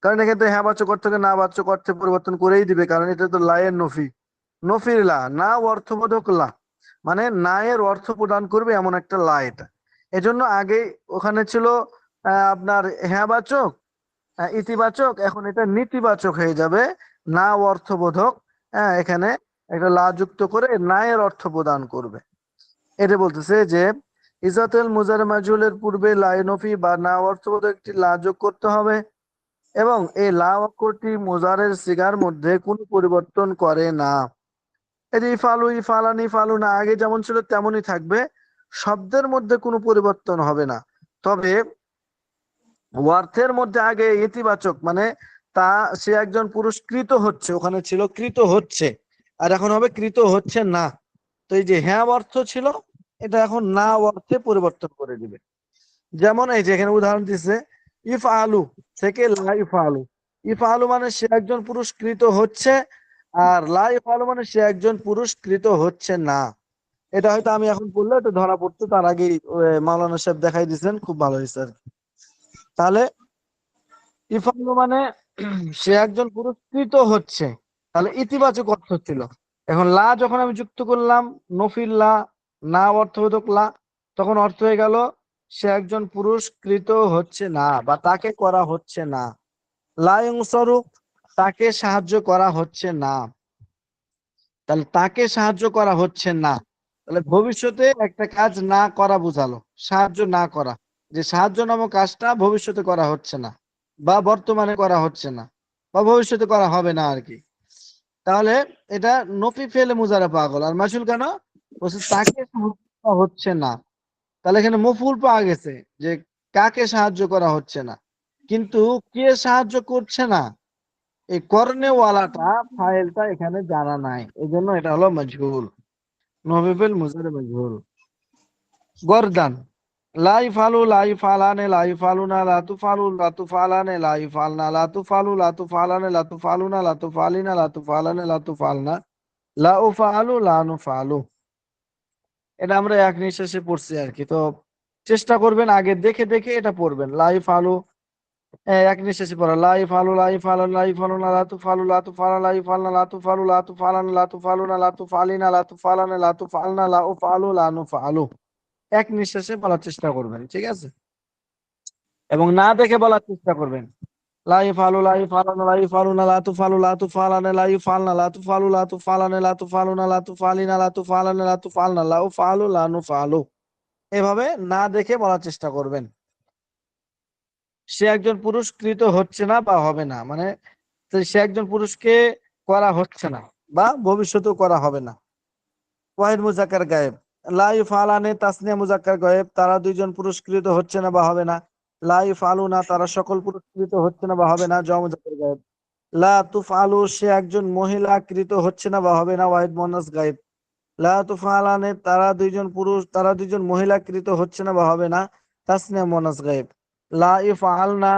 কারণ এক্ষেত্রে হ্যাঁ বাচক অর্থকে না বাচক অর্থে পরিবর্তন করেই দিবে, কারণ এটা তো লায়ের নফি। নফির লা, না অর্থবোধক লা, মানে না এর অর্থ প্রদান করবে এমন একটা লা এটা। এজন্য আগে ওখানে ছিল আপনার হ্যাঁ বাচক ইতিবাচক, এখন এটা নেতিবাচক হয়ে যাবে, না অর্থবোধক। এখানে একটা লা যুক্ত করে না এর অর্থ প্রদান করবে। এটা বলতেছে যে ইজাতুল মুজারে মাজহুলের পূর্বে লা নফি বা না অর্থবোধক একটি লা যোগ করতে হবে, এবং এই লা অক্ষরটি মুজারের সিগার মধ্যে কোনো পরিবর্তন করে না। এই যে ইফালু, ইফালানি, ইফালুনা আগে যেমন ছিল তেমনই থাকবে, শব্দের মধ্যে কোনো পরিবর্তন হবে না। তবে অর্থের মধ্যে আগে ইতিবাচক, মানে তা সে একজন পুরুষ কৃত হচ্ছে, ওখানে ছিল কৃত হচ্ছে, আর এখন হবে কৃত হচ্ছে না। তো এই যে হ্যাঁ অর্থ ছিল, এটা এখন না অর্থে পরিবর্তন করে দিবে। যেমন এই যে এখানে উদাহরণ দিচ্ছে ইফ আলু থেকে লা ইফ আলু। ইফ আলু মানে সে একজন পুরস্কৃত হচ্ছে, আর লা ইফ আলু মানে সে একজন পুরস্কৃত হচ্ছে না। এটা হয়তো আমি এখন বললে এটা ধরা পড়তো, তার আগে মাওলানা সাহেব দেখাই দিচ্ছেন, খুব ভালো হয়েছে আর কি। তাহলে ইফ আলু মানে সে একজন পুরস্কৃত হচ্ছে, তাহলে ইতিবাচক অর্থ ছিল। এখন লা যখন আমি যুক্ত করলাম, নফিল লা, না অর্থবোধক লা, তখন অর্থ হয়ে গেল সে একজন পুরস্কৃত হচ্ছে না বা তাকে করা হচ্ছে না। লা ইউনসারু, তাকে সাহায্য করা হচ্ছে না। তাহলে তাকে সাহায্য করা হচ্ছে না, তাহলে ভবিষ্যতে একটা কাজ না করা বোঝালো, সাহায্য না করা, যে সাহায্য নামক কাজটা ভবিষ্যতে করা হচ্ছে না বা বর্তমানে করা হচ্ছে না বা ভবিষ্যতে করা হবে না আর কি। তাহলে এটা নফি ফেলে মুজারা পাগল, আর মাসুল কেন বলছে তাকে সাহায্য করা হচ্ছে না। তাহলে এখানে মফুল পাওয়া গেছে যে কাকে সাহায্য করা হচ্ছে না, কিন্তু কে সাহায্য করছে না এই কর্নেওয়ালাটা ফাইলটা এখানে জানা নাই, এই জন্য এটা হলো মজহুল, নফিফেল মুজারে মজহুল। গরদান লা ইফালু লা ইফালানে লা ইফালুনা লা তুফালু লা তুফালানে লা ইফালনা লা তুফালু লা তুফালানে লা তুফালুনা লা তুফালিনা লা তুফালানে লা তুফালনা লা উফালু লা নুফালু। এটা আমরা এক নিঃশ্বাসে পড়ছি আর কি, তো চেষ্টা করবেন আগে দেখে দেখে এটা পড়বেন। লা ইফালু এক নিঃশ্বাসে পড়া, লা ইফালু লা ইফালু লা ইফালুনা লা তুফালু লা তুফালা লা ইফালনা লা তুফালু লা তুফালানা লা তুফালুনা লা তুফালিনা লা তুফালানে লা তুফালনা লা উফালু লা নুফালু। এক নিঃশ্বাসে বলার চেষ্টা করবেন, ঠিক আছে, এবং না দেখে বলার চেষ্টা করবেন। লা ইফালু লা ইফালানা লা ইফালুনা লা তুফালু লা তুফালানে লা ইফালনা লা তুফালু লা তুফালানে লা তুফালুনা লা তুফালিনা লা তুফালানে লা তুফালনা লা উফালু লা নুফালু। এভাবে না দেখে বলার চেষ্টা করবেন। সে একজন পুরস্কৃত হচ্ছে না বা হবে না, মানে সে একজন পুরুষকে করা হচ্ছে না বা ভবিষ্যতেও করা হবে না। ওয়াহিদ মুজাক্কার গায়েব লা ইফালানে তাসনিয়া মুজাক্কার গায়েব, তারা দুইজন পুরস্কৃত হচ্ছে না বা হবে না। লা ইফালুনা, তারা সকল পুরস্কৃত হচ্ছে না বা হবে না, জ মুজাক্কার গায়েব। লা তুফালু, সে একজন মহিলা কৃত হচ্ছে না বা হবে না, ওয়াহিদ মুন্নাস গায়েব। লা তুফালানে, তারা দুইজন মহিলা কৃত হচ্ছে না বা হবে না, তাসনিয়া মুন্নাস গায়েব। লা ইফআলনা,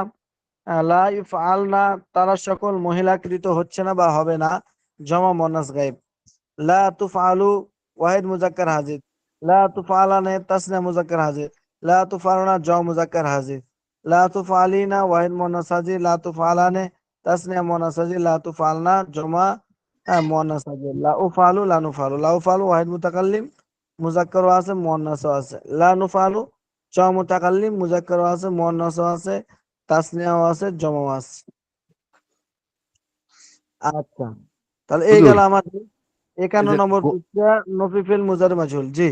লা ইফআলনা, তারা সকল মহিলা কৃত হচ্ছে না বা হবে না, জমা মুন্নাস গায়েব। লা তুফআলু, ওয়াহিদ মুজাক্কার হাজির। লা তুফআলানে, তাসনিয়া মুজাক্কার হাজির। লা তুফআলুনা, জমা মুজাক্কার হাজির। লা তুফআলিনা, ওয়াহিদ মুন্নাস হাজির। লা তুফআলানে, তাসনিয়া মুন্নাস হাজির। লা তুফআলনা, জমা মুন্নাস হাজির। লা উফআলু, লা নুফআলু। লা উফআলু ওয়াহিদ মুতাকাল্লিম, মুজাক্কারও আছে মুন্নাসও আছে। লা নুফআলু চ মুতাকাল্লিম, মুজাক্কারও আছে মুন্নাসও আছে, তাসনিয়াও আছে, জমাও আছে। আচ্ছা, তাহলে এই হুজুর, গেল আমাদের 51 এই যে নম্বর পৃষ্ঠা নফিফেল মুজারে মাজহুল। জি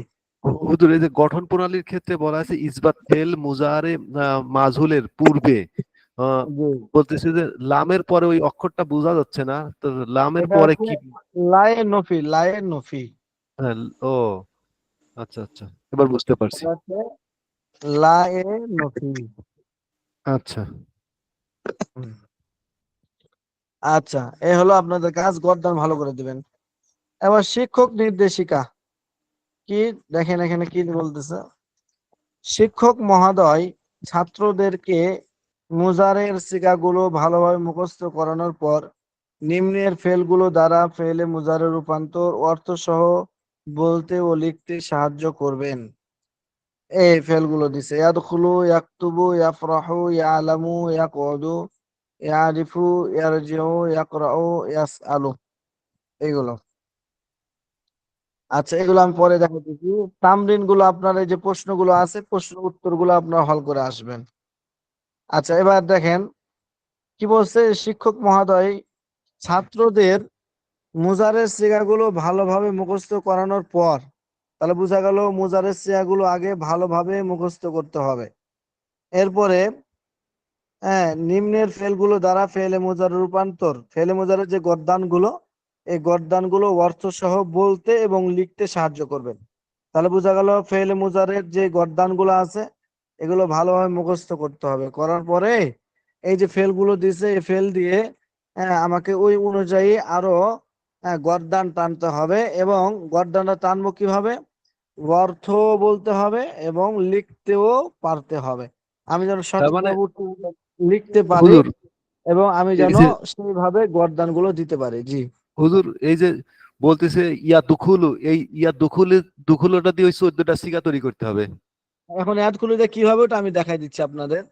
হুজুর, এই যে গঠন প্রণালীর ক্ষেত্রে বলা আছে ইসবাত ফেল মুজারে মাজহুলের পূর্বে আহ, জি, বলতেছে যে লামের পরে ওই অক্ষরটা বোঝা যাচ্ছে না, তো লামের এটা পরে হচ্ছে কি? লায়ে নফি, লায়ে নফি। হ্যাঁ, ও আচ্ছা আচ্ছা, এবার বুঝতে পারছি। এটা হচ্ছে লায়ে নফি। আচ্ছা, হুম। আচ্ছা, এই হলো আপনাদের কাজ, গর্দান ভালো করে দিবেন। এবার শিক্ষক নির্দেশিকা কি দেখেন, এখানে কি বলতেছে, শিক্ষক মহোদয় ছাত্রদেরকে মুজারের সিগাগুলো ভালোভাবে মুখস্থ করানোর পর নিম্নের ফেলগুলো দ্বারা ফেলে মুজারের রূপান্তর অর্থ সহ বলতে ও লিখতে সাহায্য করবেন। এই ফেলগুলো দিছে ইয়াদখুলু, ইয়াকতুবু, ইয়াফরাহু, ইয়ালামু, ইয়াকউদু, ইয়ারিফু, ইয়ারজিউ, ইয়াকরাউ, ইয়াসআলু, এইগুলো। আচ্ছা, এগুলো আমি পরে দেখাচ্ছি। তামরিন গুলো আপনার এই যে প্রশ্নগুলো আছে, প্রশ্ন উত্তরগুলো আপনারা হল করে আসবেন। আচ্ছা, এবার দেখেন কি বলছে শিক্ষক মহোদয়, ছাত্রদের মুজারের সিগাগুলো ভালোভাবে মুখস্থ করানোর পর, তাহলে বোঝা গেল মুজারের সিগাগুলো আগে ভালোভাবে মুখস্থ করতে হবে। এরপরে হ্যাঁ, নিম্নের ফেলগুলো দ্বারা ফেলে মুজারের রূপান্তর, ফেলে মুজারের যে গর্দানগুলো, এই গর্দানগুলো অর্থ সহ বলতে এবং লিখতে সাহায্য করবেন। তাহলে বোঝা গেল ফেলে মুজারের যে গর্দানগুলো আছে এগুলো ভালোভাবে মুখস্থ করতে হবে। করার পরে এই যে ফেলগুলো দিছে, এই ফেল দিয়ে আমাকে ওই অনুযায়ী আরো গর্দান টানতে হবে, এবং গর্দানটা টানবো কিভাবে, অর্থ বলতে হবে এবং লিখতেও পারতে হবে। আমি যেন তার মানে সঠিকভাবে লিখতে পারি হুজুর, এবং আমি এই যেন যে সেইভাবে গর্দানগুলো দিতে পারি। জি, হুজুর, এই যে বলতেছে ইয়া দুখুলু, এই ইয়া দুখুলুটা দিয়ে ওই 14টা সিগা তৈরি করতে হবে। এখন ইয়াদ খুলুতে কি হবে ওটা আমি দেখাই দিচ্ছি আপনাদের।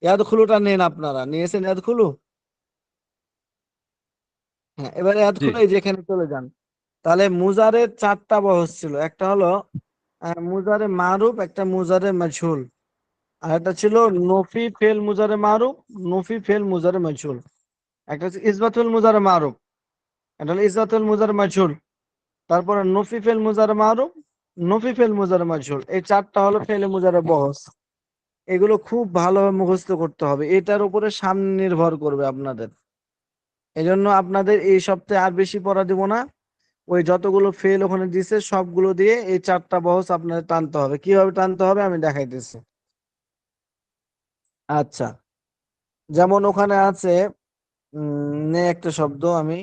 ইয়াদ খুলুটা নেন, আপনারা নিয়েছেন ইয়াদ খুলু? হ্যাঁ, এবারে ইয়াদ জি, খুলু এই যেখানে চলে যান। তাহলে মুজারের 4টা বহস ছিল। একটা হলো মুজারে মারুফ, একটা মুজারে মাজহুল, আর একটা ছিল নফি ফেল মুজারে মারুফ, নফি ফেল মুজারে মাজহুল। একটা হচ্ছে ইসবাতুল মুজারে মারুফ, এটা হলো ইসবাতুল মুজারে মাজহুল। তারপরে নফি ফেল মুজারে মারুফ, নফি ফেল মুজারে মাজহুল, এই 4টা হলো ফেলে মুজারে বহস। এগুলো খুব ভালোভাবে মুখস্থ করতে হবে, এটার উপরে সামনে নির্ভর করবে আপনাদের। এই জন্য আপনাদের এই সপ্তাহে আর বেশি পড়া দিব না, ওই যতগুলো ফেল ওখানে দিছে সবগুলো দিয়ে এই 4টা বহস আপনাদের টানতে হবে। কিভাবে টানতে হবে আমি দেখাইতেছি। আচ্ছা, যেমন ওখানে আছে একটা শব্দ, আমি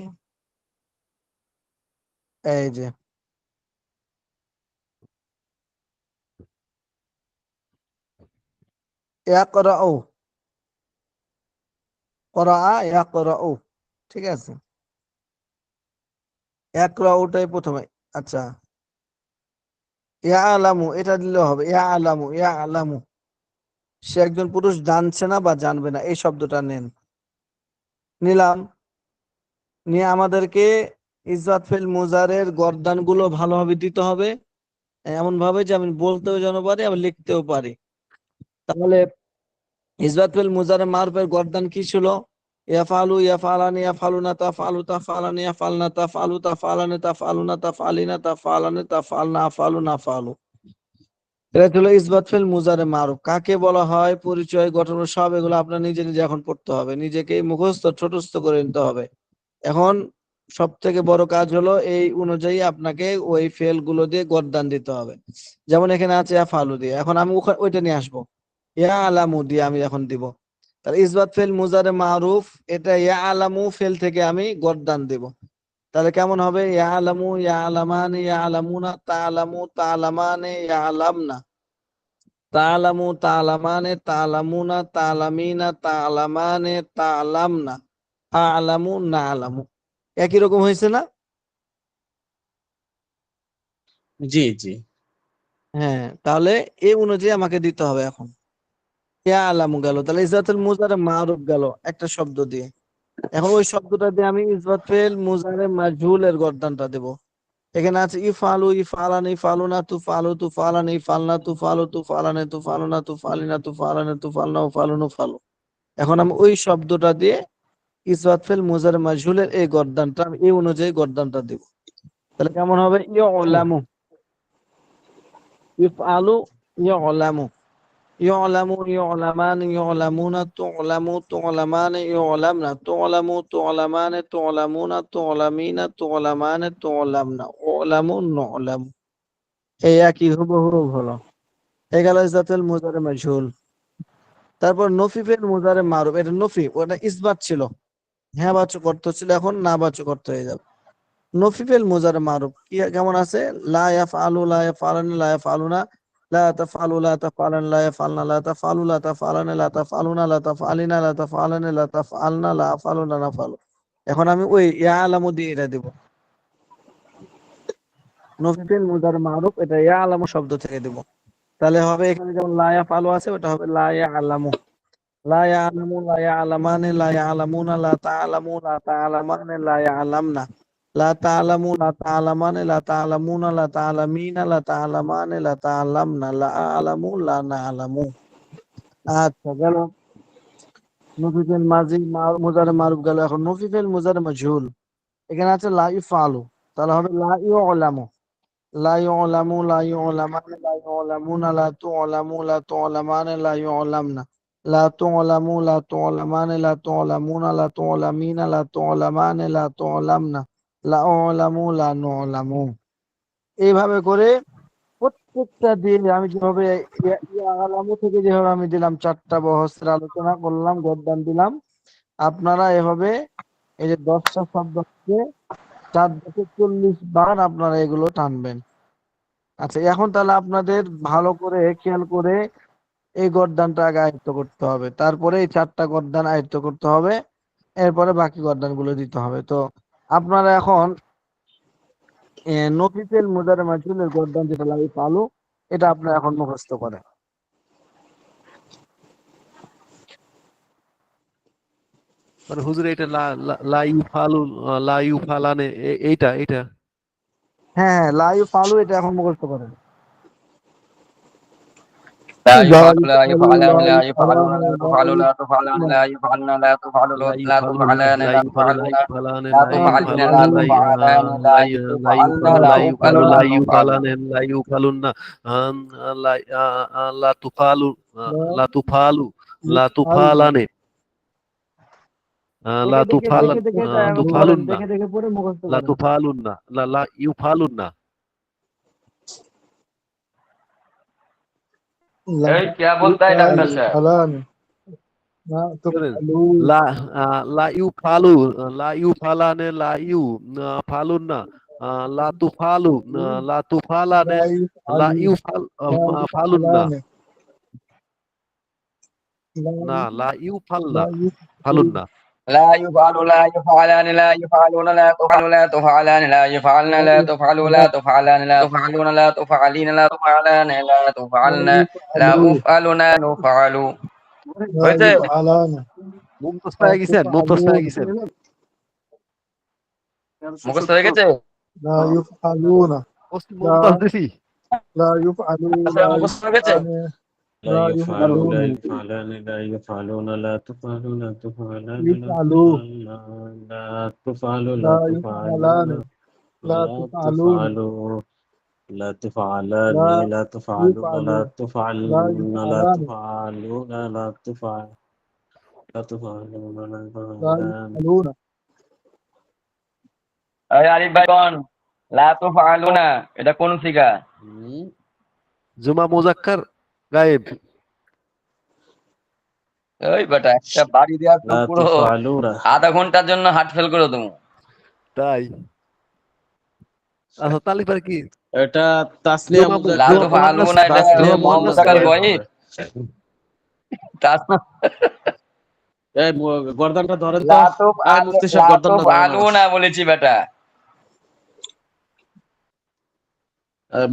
এই যে ইয়াকরাউ, করা ইয়াকরাউ, ঠিক আছে, ইয়াকরাউটাই প্রথমে। আচ্ছা, ইয়ালামু এটা দিলেও হবে, ইয়ালামু, ইয়ালামু, সে একজন পুরুষ জানছে না বা জানবে না, এই শব্দটা নেন, নিলাম। নিয়ে আমাদেরকে ইজাত ফিল মুজারের গর্দান গুলো ভালোভাবে দিতে হবে, এমন ভাবে যে আমি বলতেও যেন পারি আমি লিখতেও পারি। তাহলে ইজাত ফিল মুজারে মারুফের গর্দান কি ছিল, ইয়াফালু, ইয়াফালানি, ইয়াফালুনা, তাফালু, তাফালানি, ইয়াফালনা, তাফালু, তাফালানি, তাফালুনা, তাফালিনা, তাফালানি, তাফালনা, আফালু, নাফালু। এটা ছিল ইসবাত ফিল মুজারে মারুফ। কাকে বলা হয়, পরিচয়, গঠন, সব এগুলো আপনার নিজে নিজে এখন পড়তে হবে, নিজেকে মুখস্থ ছোটস্থ করে নিতে হবে। এখন সব থেকে বড় কাজ হলো এই অনুযায়ী আপনাকে ওই ফেল গুলো দিয়ে গর্দান দিতে হবে। যেমন এখানে আছে ফালু দিয়ে, এখন আমি ওইটা নিয়ে আসবো, ইয়া আলামু দিয়ে আমি এখন দিব। তাহলে ইসবাত ফেল মুজারে মারুফ, এটা ইয়া আলামু ফেল থেকে আমি গর্দান দিব। তাহলে কেমন হবে, ইয়া আলামু, ইয়া আলামানে, ইয়া আলামুনা, তাআলামু, তাআলামানে, ইয়া আলামনা, তাআলামু, তাআলামানে, তাআলামুনা, তাআলামিনা, তাআলামানে, তাআলামনা, আ'লামু, না'লামু। একই রকম হয়েছে না? জি জি। হ্যাঁ, তাহলে এই অনুযায়ী আমাকে দিতে হবে এখন। ইয়া আলামু গেল, তাহলে ইজাতুল মুজারে মারুফ গেল একটা শব্দ দিয়ে। এখন ওই শব্দটা দিয়ে আমি ইজাতুল মুজারে মাজহুলের গর্দানটা দেব। এখানে আছে ইফালু, ইফালানি, ইফালুনা, তুফালু, তুফালানি, ইফালনা, তুফালু, তুফালানি, তুফালুনা, তুফালিনা, তুফালানি, তুফালনা, উফালুনু, ফালু। এখন আমি ওই শব্দটা দিয়ে ইসবাতফিল মুজারে মাজহুলের এই গর্দানটা আমি এই অনুযায়ী গর্দানটা দেব। তাহলে কেমন হবে, ইউলামু, ইফআলু, ইউলামু, ইউলামু, ইউলামান, ইউলামুনা, তুলামু, তুলামান, ইউলামনা, তুলামু, তুলামান, তুলামুনা, তুলামিনা, তুলামান, তুলামনা, উলামু, নুলামু। এই একই হুবহু হলো। এই গেল ইসবাতুল মুজারে মাজহুল। তারপর নফি ফিল মুজারে মারুফ, এটা নফি, ওটা ইসবাত ছিল, হ্যাঁ বাচক অর্থ ছিল, এখন না বাচক অর্থ হয়ে যাবে। নফি ফিল মুজারে মারুফ কি কেমন আছে, লা ইয়াফআলু, লা ইয়াফআলানি, লা ইয়াফআলুনা, লা তাফআলু লা তাফআলান লা ইয়াফআলনা লা তাফআলু লা তাফআলানা লা তাফআলুনা লা তাফআলিনা লা তাফআলানা লা তাফআলনা লা আফআলুনা নাফআলু। এখন আমি ওই ইয়ালামু দিয়ে এটা দেব। নফিল মুজারে মারুফ এটা ইয়ালামু শব্দ থেকে দেব। তাহলে হবে এখানে যেমন লা ইয়াফআলু আছে ওটা হবে লা ইয়ালামু। লা ইয়ালামু লা ইয়ালামানে লা ইয়ালামুনা লা তা'লামু লা তা'লামানে লা ইয়ালামনা লা তা'লামু লা তা'লামানে লা তা'লামুনা লা তা'লামিনা লা তা'লামানে লা তা'লামনা লা আ'লামু লা না'লামু। আচ্ছা গেল নফিল মাজি মুজারে মারুফ গেল। এখন নফিল মুজারে মাজহুল এখানে আছে লা ইফআলু, তাহলে হবে লা ইউলামু লা ইউলামু লা ইউলামানে লা ইউলামুনা লা তু'লামু লা তু'লামানে লা ইউলামনা লা তু'লামু লা তু'লামানে লা তু'লামুনা লা তু'লামিনা লা তু'লামানে লা তু'লামনা লা উলামু লা নু'লামু। এইভাবে করে প্রত্যেকটা দিন আমি যেভাবে আলামু থেকে যেভাবে আমি দিলাম 4টা বহসের আলোচনা করলাম, গদ্দান দিলাম, আপনারা এভাবে এই যে 10টা শব্দকে 4 থেকে 40 বার আপনারা এগুলো টানবেন। আচ্ছা এখন তাহলে আপনাদের ভালো করে খেয়াল করে এই গদ্দানটা আগে আয়ত্ত করতে হবে, তারপরে এই 4টা গদ্দান আয়ত্ত করতে হবে, এরপরে বাকি গদ্দান গুলো দিতে হবে। তো আপনারা এখন নফিল মুজারে মাজহুলের গদ্দান যেটা লা ইফআলু এটা আপনারা এখন মুখস্থ করেন। মানে হুজুর এটা লা ইউফালু লা ইউফালানে এইটা এটা হ্যাঁ লা ইফআলু এটা এখন মুখস্থ করেন। لا লা يفعل لا ইফআলু يفعلان লা لا يفعلون ইফআলানে لا লা تفعل لا تفعلان ইফআলুনা لا يفعلن لا تفعل লা لا ইউফালু تفعلان লা لا ইউফালু লা تفعلن ইউফালানে لا লা লা تفعلن ইউফালুনা لا তুফআলু تفعلان لا يفعلن লা لا ইউফালু أفعل লা لا نفعل ইউফালানে লা ইউফালুনা লা লা তুফালু লা লা তুফালু লা ইফআলনা। তুফালানে লা দেখে দেখে তুফালান দেখে দেখে এটা এখন পড়েন, তুফালুন্না দেখে দেখে পড়ে মুখস্থ লা করেন। তুফালুন্না লা ইউফালুন্না। লা ए क्या बोलता है डॉक्टर साहब ইফআলানে লা করেন তুফআলু লা লা ইউফালু লা ইউফালানে লা ফালুন্না লা তুফালু লা তুফালানে লা লা ইফআলু ইউফাল লা ফালুন্না ইফআলানে লা না লা ইউফালনা লা ইফআলু ফালুন্না। لا يفعل لا يفعلان لا يفعلون لا تفعل لا تفعلان لا يفعلن لا لا تفعل لا يفعلان تفعلان لا تفعلون لا تفعلين لا تفعلان لا لا تفعلن لا يفعلون أفعلنا نفعل لا হয়েছে يفعلان মুখস্থ لا হয়ে গেছেন, মুখস্থ হয়ে تفعلون গেছেন। মুখস্থ হয়ে গেছে لا يفعلون মুখস্থ لا দিছি। لا يفعلون আচ্ছা لا মুখস্থ হয়ে গেছে يفعلان لا لا يفعل يفعلون لا يفعلان لا يفعلون لا تفعل لا تفعلان لا يفعلوا تفعل لا تفعل لا لا تفعلون يفعلان لا لا تفعلون تفعل لا تفعلان لا لا تفعلون لا يفعلوا تفعلن لا لا يفعلان تفعلون لا تفعل لا تفعلون لا لا تفعلان يفعلون আরে আরিফ ভাই কোন লা তুফআলুনা এটা কোন সিগা জুমা মুজাক্কার গায়েব। ওই বেটা একটা বাড়ি দেওয়া তো لا পুরো تفعلون আধা ঘন্টার জন্য হার্ট ফেল করে দেবো তাই আচ্ছা তাহলে পরে কি এটা তাসনিয়া জুমা মুজাক্কার লা জুমা তুফআলুনা এটা তাসনিয়া মুয়ান্নাস মুজাক্কার গায়েব। গয়ব এই গর্দানটা ধরেন তো। লা এই মুফতি সাহেব গর্দানটা ধরেন আমার। তুফআলুনা বলেছি বেটা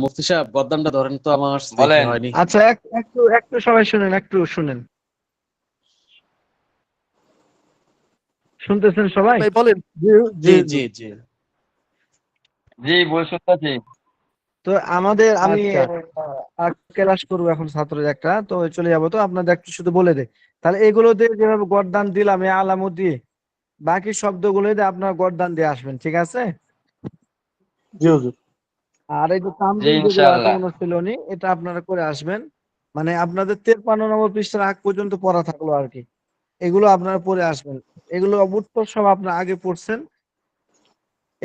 মুফতি সাহেব গর্দানটা ধরেন তো আমার দেখে বলেন। হয়নি। আচ্ছা একটু একটু সবাই শুনেন, একটু শুনেন, শুনতেছেন সবাই? ভাই বলেন। জি জি জি জি জি জি বল শুনতেছি তো আমাদের আমি আচ্ছা ক্লাস করবো এখন ছাত্রদের একটা, তো চলে যাবো, তো আপনাদের একটু শুধু বলে দে তাহলে এগুলো দিয়ে যেভাবে গর্দান দিলাম এই আলামত দিয়ে বাকি শব্দগুলো দিয়ে আপনারা গর্দান দিয়ে আসবেন, ঠিক আছে? জি হুজুর আর এই যে জি তামরিন যেগুলো আছে ইনশাআল্লাহ অনুশীলনী এটা আপনারা করে আসবেন, মানে আপনাদের 53 নম্বর পৃষ্ঠার আগ পর্যন্ত পড়া থাকলো আর কি, এগুলো আপনারা পড়ে আসবেন। এগুলো উত্তর সব আপনারা আগে পড়ছেন,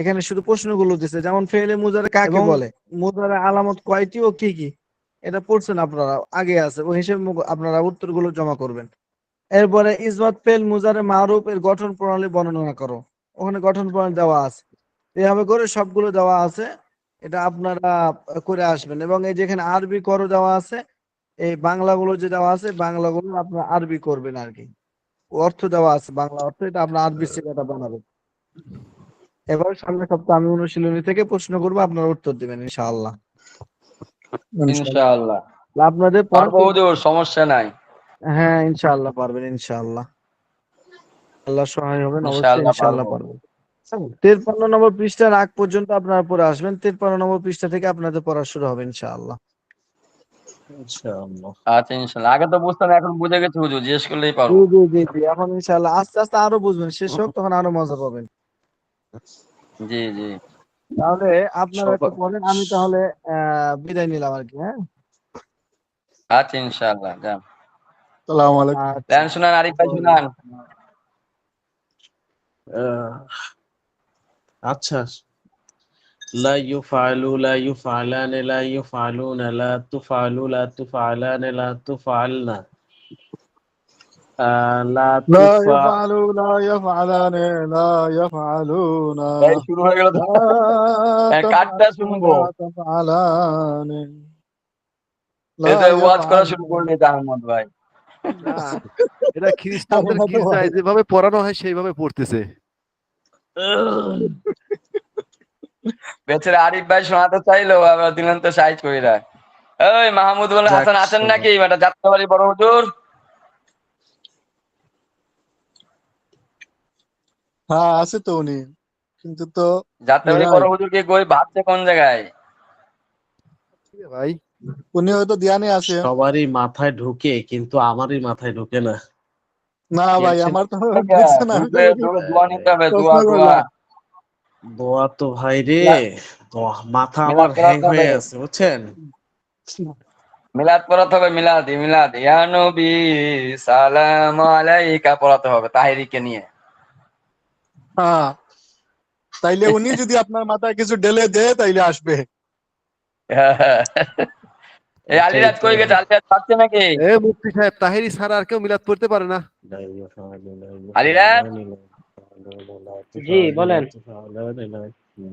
এখানে শুধু প্রশ্নগুলো দিচ্ছে, যেমন ফেলে মুজারে কাকে বলে, মুজারে আলামত কয়টি ও কি কি, এটা পড়ছেন আপনারা, আগে আছে, ওই হিসেবে আপনারা উত্তরগুলো জমা করবেন। এরপরে ইসবাত ফেল মুজারে মারুফ এর গঠন প্রণালী বর্ণনা করো, ওখানে গঠন প্রণালী দেওয়া আছে, এভাবে করে সবগুলো দেওয়া আছে। এটা আপনারা করে আসবেন। এবং এই যেখানে আরবি করো দেওয়া আছে, এই বাংলাগুলো যে দেওয়া আছে বাংলাগুলো আপনার আরবি করবেন আর কি। অর্থ দেওয়া আছে বাংলা অর্থ, এটা আপনার আরবি সিলেটা বানাবেন। এবার সামনের সপ্তাহে আমি অনুশীলনী থেকে প্রশ্ন করবো, আপনারা উত্তর দিবেন ইনশাআল্লাহ। ইনশাআল্লাহ আপনাদের পারবো হুজুর, সমস্যা নাই। হ্যাঁ ইনশাআল্লাহ পারবেন, ইনশাআল্লাহ আল্লাহ সহায় হবেন, অবশ্যই ইনশাআল্লাহ ইনশাআল্লাহ পারবো। পারবেন। 53 নম্বর পৃষ্ঠার আগ পর্যন্ত আপনারা পড়ে আসবেন, 53 নম্বর পৃষ্ঠা থেকে আপনাদের পড়া শুরু হবে ইনশাআল্লাহ। ইনশাআল্লাহ। আচ্ছা ইনশাআল্লাহ, আগে তো বুঝতাম না, এখন বুঝে গেছি হুজুর, জিজ্ঞেস করলেই জি পারবো। জি জি জি, এখন ইনশাআল্লাহ আস্তে আস্তে আরো বুঝবেন, শেষ হোক তখন আরো মজা পাবেন। জি জি। তাহলে আপনারা একটু সবার পড়েন, আমি তাহলে বিদায় নিলাম আর কি। হ্যাঁ আচ্ছা ইনশাআল্লাহ, যান। সালাম আলাইকুম। আচ্ছা। দেন শুনান, আরিফ ভাই শুনান। আহ, আচ্ছা, লা ইউফআলু লা ইউফআলান লা ইউফআলুনা লা তুফআলু লা তুফআলান লা তুফআলনা লা لا তুফা يفعلوا لا يفعلان لا يفعلون এই শুরু হয়ে গেল তো। لا কাটটা تفعلوا শুনবো। لا تفعلان এই لا তো ওয়াজ করা শুরু يفعلون। করলে আহমদ ভাই। না, এটা খ্রিস্টানদের আমার তো গির্জায় ভাই। যেভাবে পড়ানো হয় সেইভাবে পড়তেছে। বেচারা আরিফ ভাই শোনাতে চাইলো, আবার দিলেন তো সাইজ কইরা। ওই মাহমুদুল যাক, হাসান আছেন নাকি? এটা যাত্রাবাড়ি বড় হুজুর। হ্যাঁ আছে তো উনি, কিন্তু তো যাত্রাবাড়ি বোধহয় বড় হুজুর কি কই ভাবছে কোন জায়গায়? ভাই উনি হয়তো ধ্যানে আছে। সবারই মাথায় ঢুকে, কিন্তু আমারই মাথায় ঢুকে না। না ভাই, টেনশন আমার তো ঢুকছে না, আমি তো ঢুকলে দোয়া নিতে হবে, প্রশ্ন দোয়া দোয়া। করলাম। দোয়া তো ভাই রে, মাথা আমার মিলাদ হ্যাং পড়াতে হবে, হয়ে আছে বুঝছেন। মিলাদ পড়াতে হবে, মিলাদ মিলাদ ইয়া নবী সালাম আলাইকা পড়াতে হবে তাহিরিকে নিয়ে। হ্যাঁ, তাইলে উনি যদি আপনার মাথায় কিছু ঢেলে দেয় তাইলে আসবে। এই এটাই আলিরাজ তো। কই গেছে? আলিরাজ পাচ্ছে নাকি? এ মুফতি সাহেব, তাহেরি ছাড়া আর কেউ মিলাদ পড়তে পারে না। লা ইউফআলু লা আলিরাজ ইউফআলান লা তুফআলু লা জি তুফআলু লা বলেন। তুফআলান লা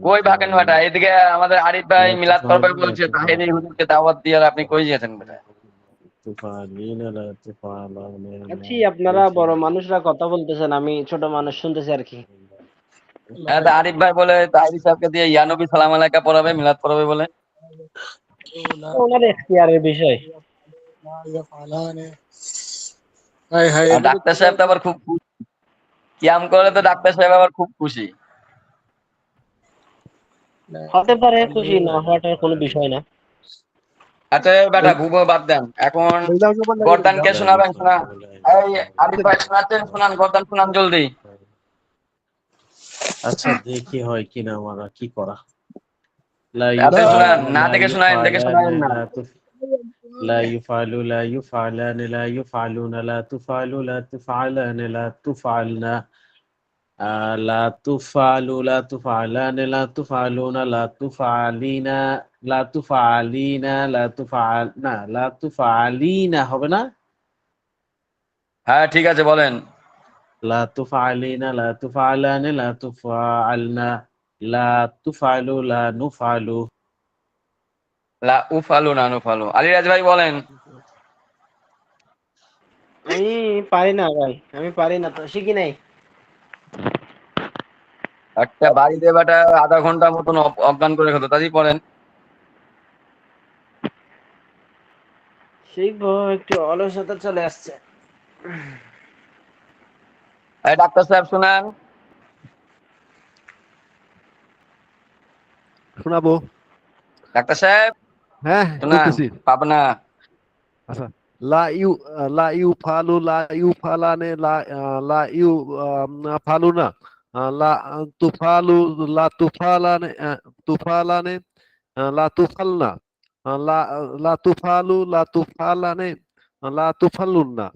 কই ভাগেন বেটা? তুফআলু এদিকে আমাদের আরিফ ভাই লা মিলাদ করবে তুফআলু লা বলছে, তাহিরি তুফআলু হুজুরকে দাওয়াত দিয়ে, আর আপনি কই গেছেন বেটা? তুফআলিনা লা তুফআলান লা আচ্ছা, আপনারা বড় মানুষরা কথা বলতেছেন, আমি ছোট মানুষ শুনতেছি আর কি। হ্যাঁ, তা আরিফ ভাই বলে তাহিরি সাহেবকে দিয়ে ইয়া নবী সালাম আলাইকা পড়াবে, মিলাদ পড়াবে বলে। ওনার এখতিয়ারের বিষয়। হাই হাই, আর ডাক্তার সাহেব তো আবার খুব কিয়াম করে, তো ডাক্তার সাহেব আবার খুব খুশি। হতে পারে, খুশি না হওয়াটার কোনো বিষয় না। আচ্ছা বেটা ভুবো বাদ দেন, এখন গর্দান কে লা শোনাবেন? শোনা ইউফআলু লা এই আরিফ ভাই শোনাচ্ছেন, শোনান, গর্দান শোনান জলদি। আচ্ছা, দেখি হয় কিনা, আমার আর কি করা। লা আপনি শোনান, ইউফআলু না লা দেখে শোনায়েন, দেখে ইউফআলান শোনায়েন না। লা তুফ لا يفعل لا يفعلان لا يفعلون لا تفعل لا تفعلان لا تفعلنا لا تفعل لا تفعلان لا تفعلون لا تفعلين لا تفعلين لا تفعلنا لا تفعلين হবে না? হ্যাঁ ঠিক আছে, বলেন। لا تفعلين لا تفعلان لا تفعلنا لا تفعل لا نفعل লা উফালু না নুফালু। আলিরাজ ভাই বলেন। আমি পারি না ভাই, আমি পারি না, তো শিখি নাই। একটা বাড়িতে বেটা আধা ঘন্টা মতন অজ্ঞান করে খেতো, তাই পড়েন। শিখবো, একটু অলসতা চলে আসছে। এই ডাক্তার সাহেব শোনান। শোনাবো? ডাক্তার সাহেব হ্যাঁ শোনান, বলতেছি। পাবনা। আচ্ছা, লা ইউ লা ইউ ফালু লা ইউ ফালানে লা ইউ ফালুনা লা তুফালু লা তুফালানে তুফালানে লা তুফালনা লা লা তুফালু লা তুফালানে লা তুফালুন্না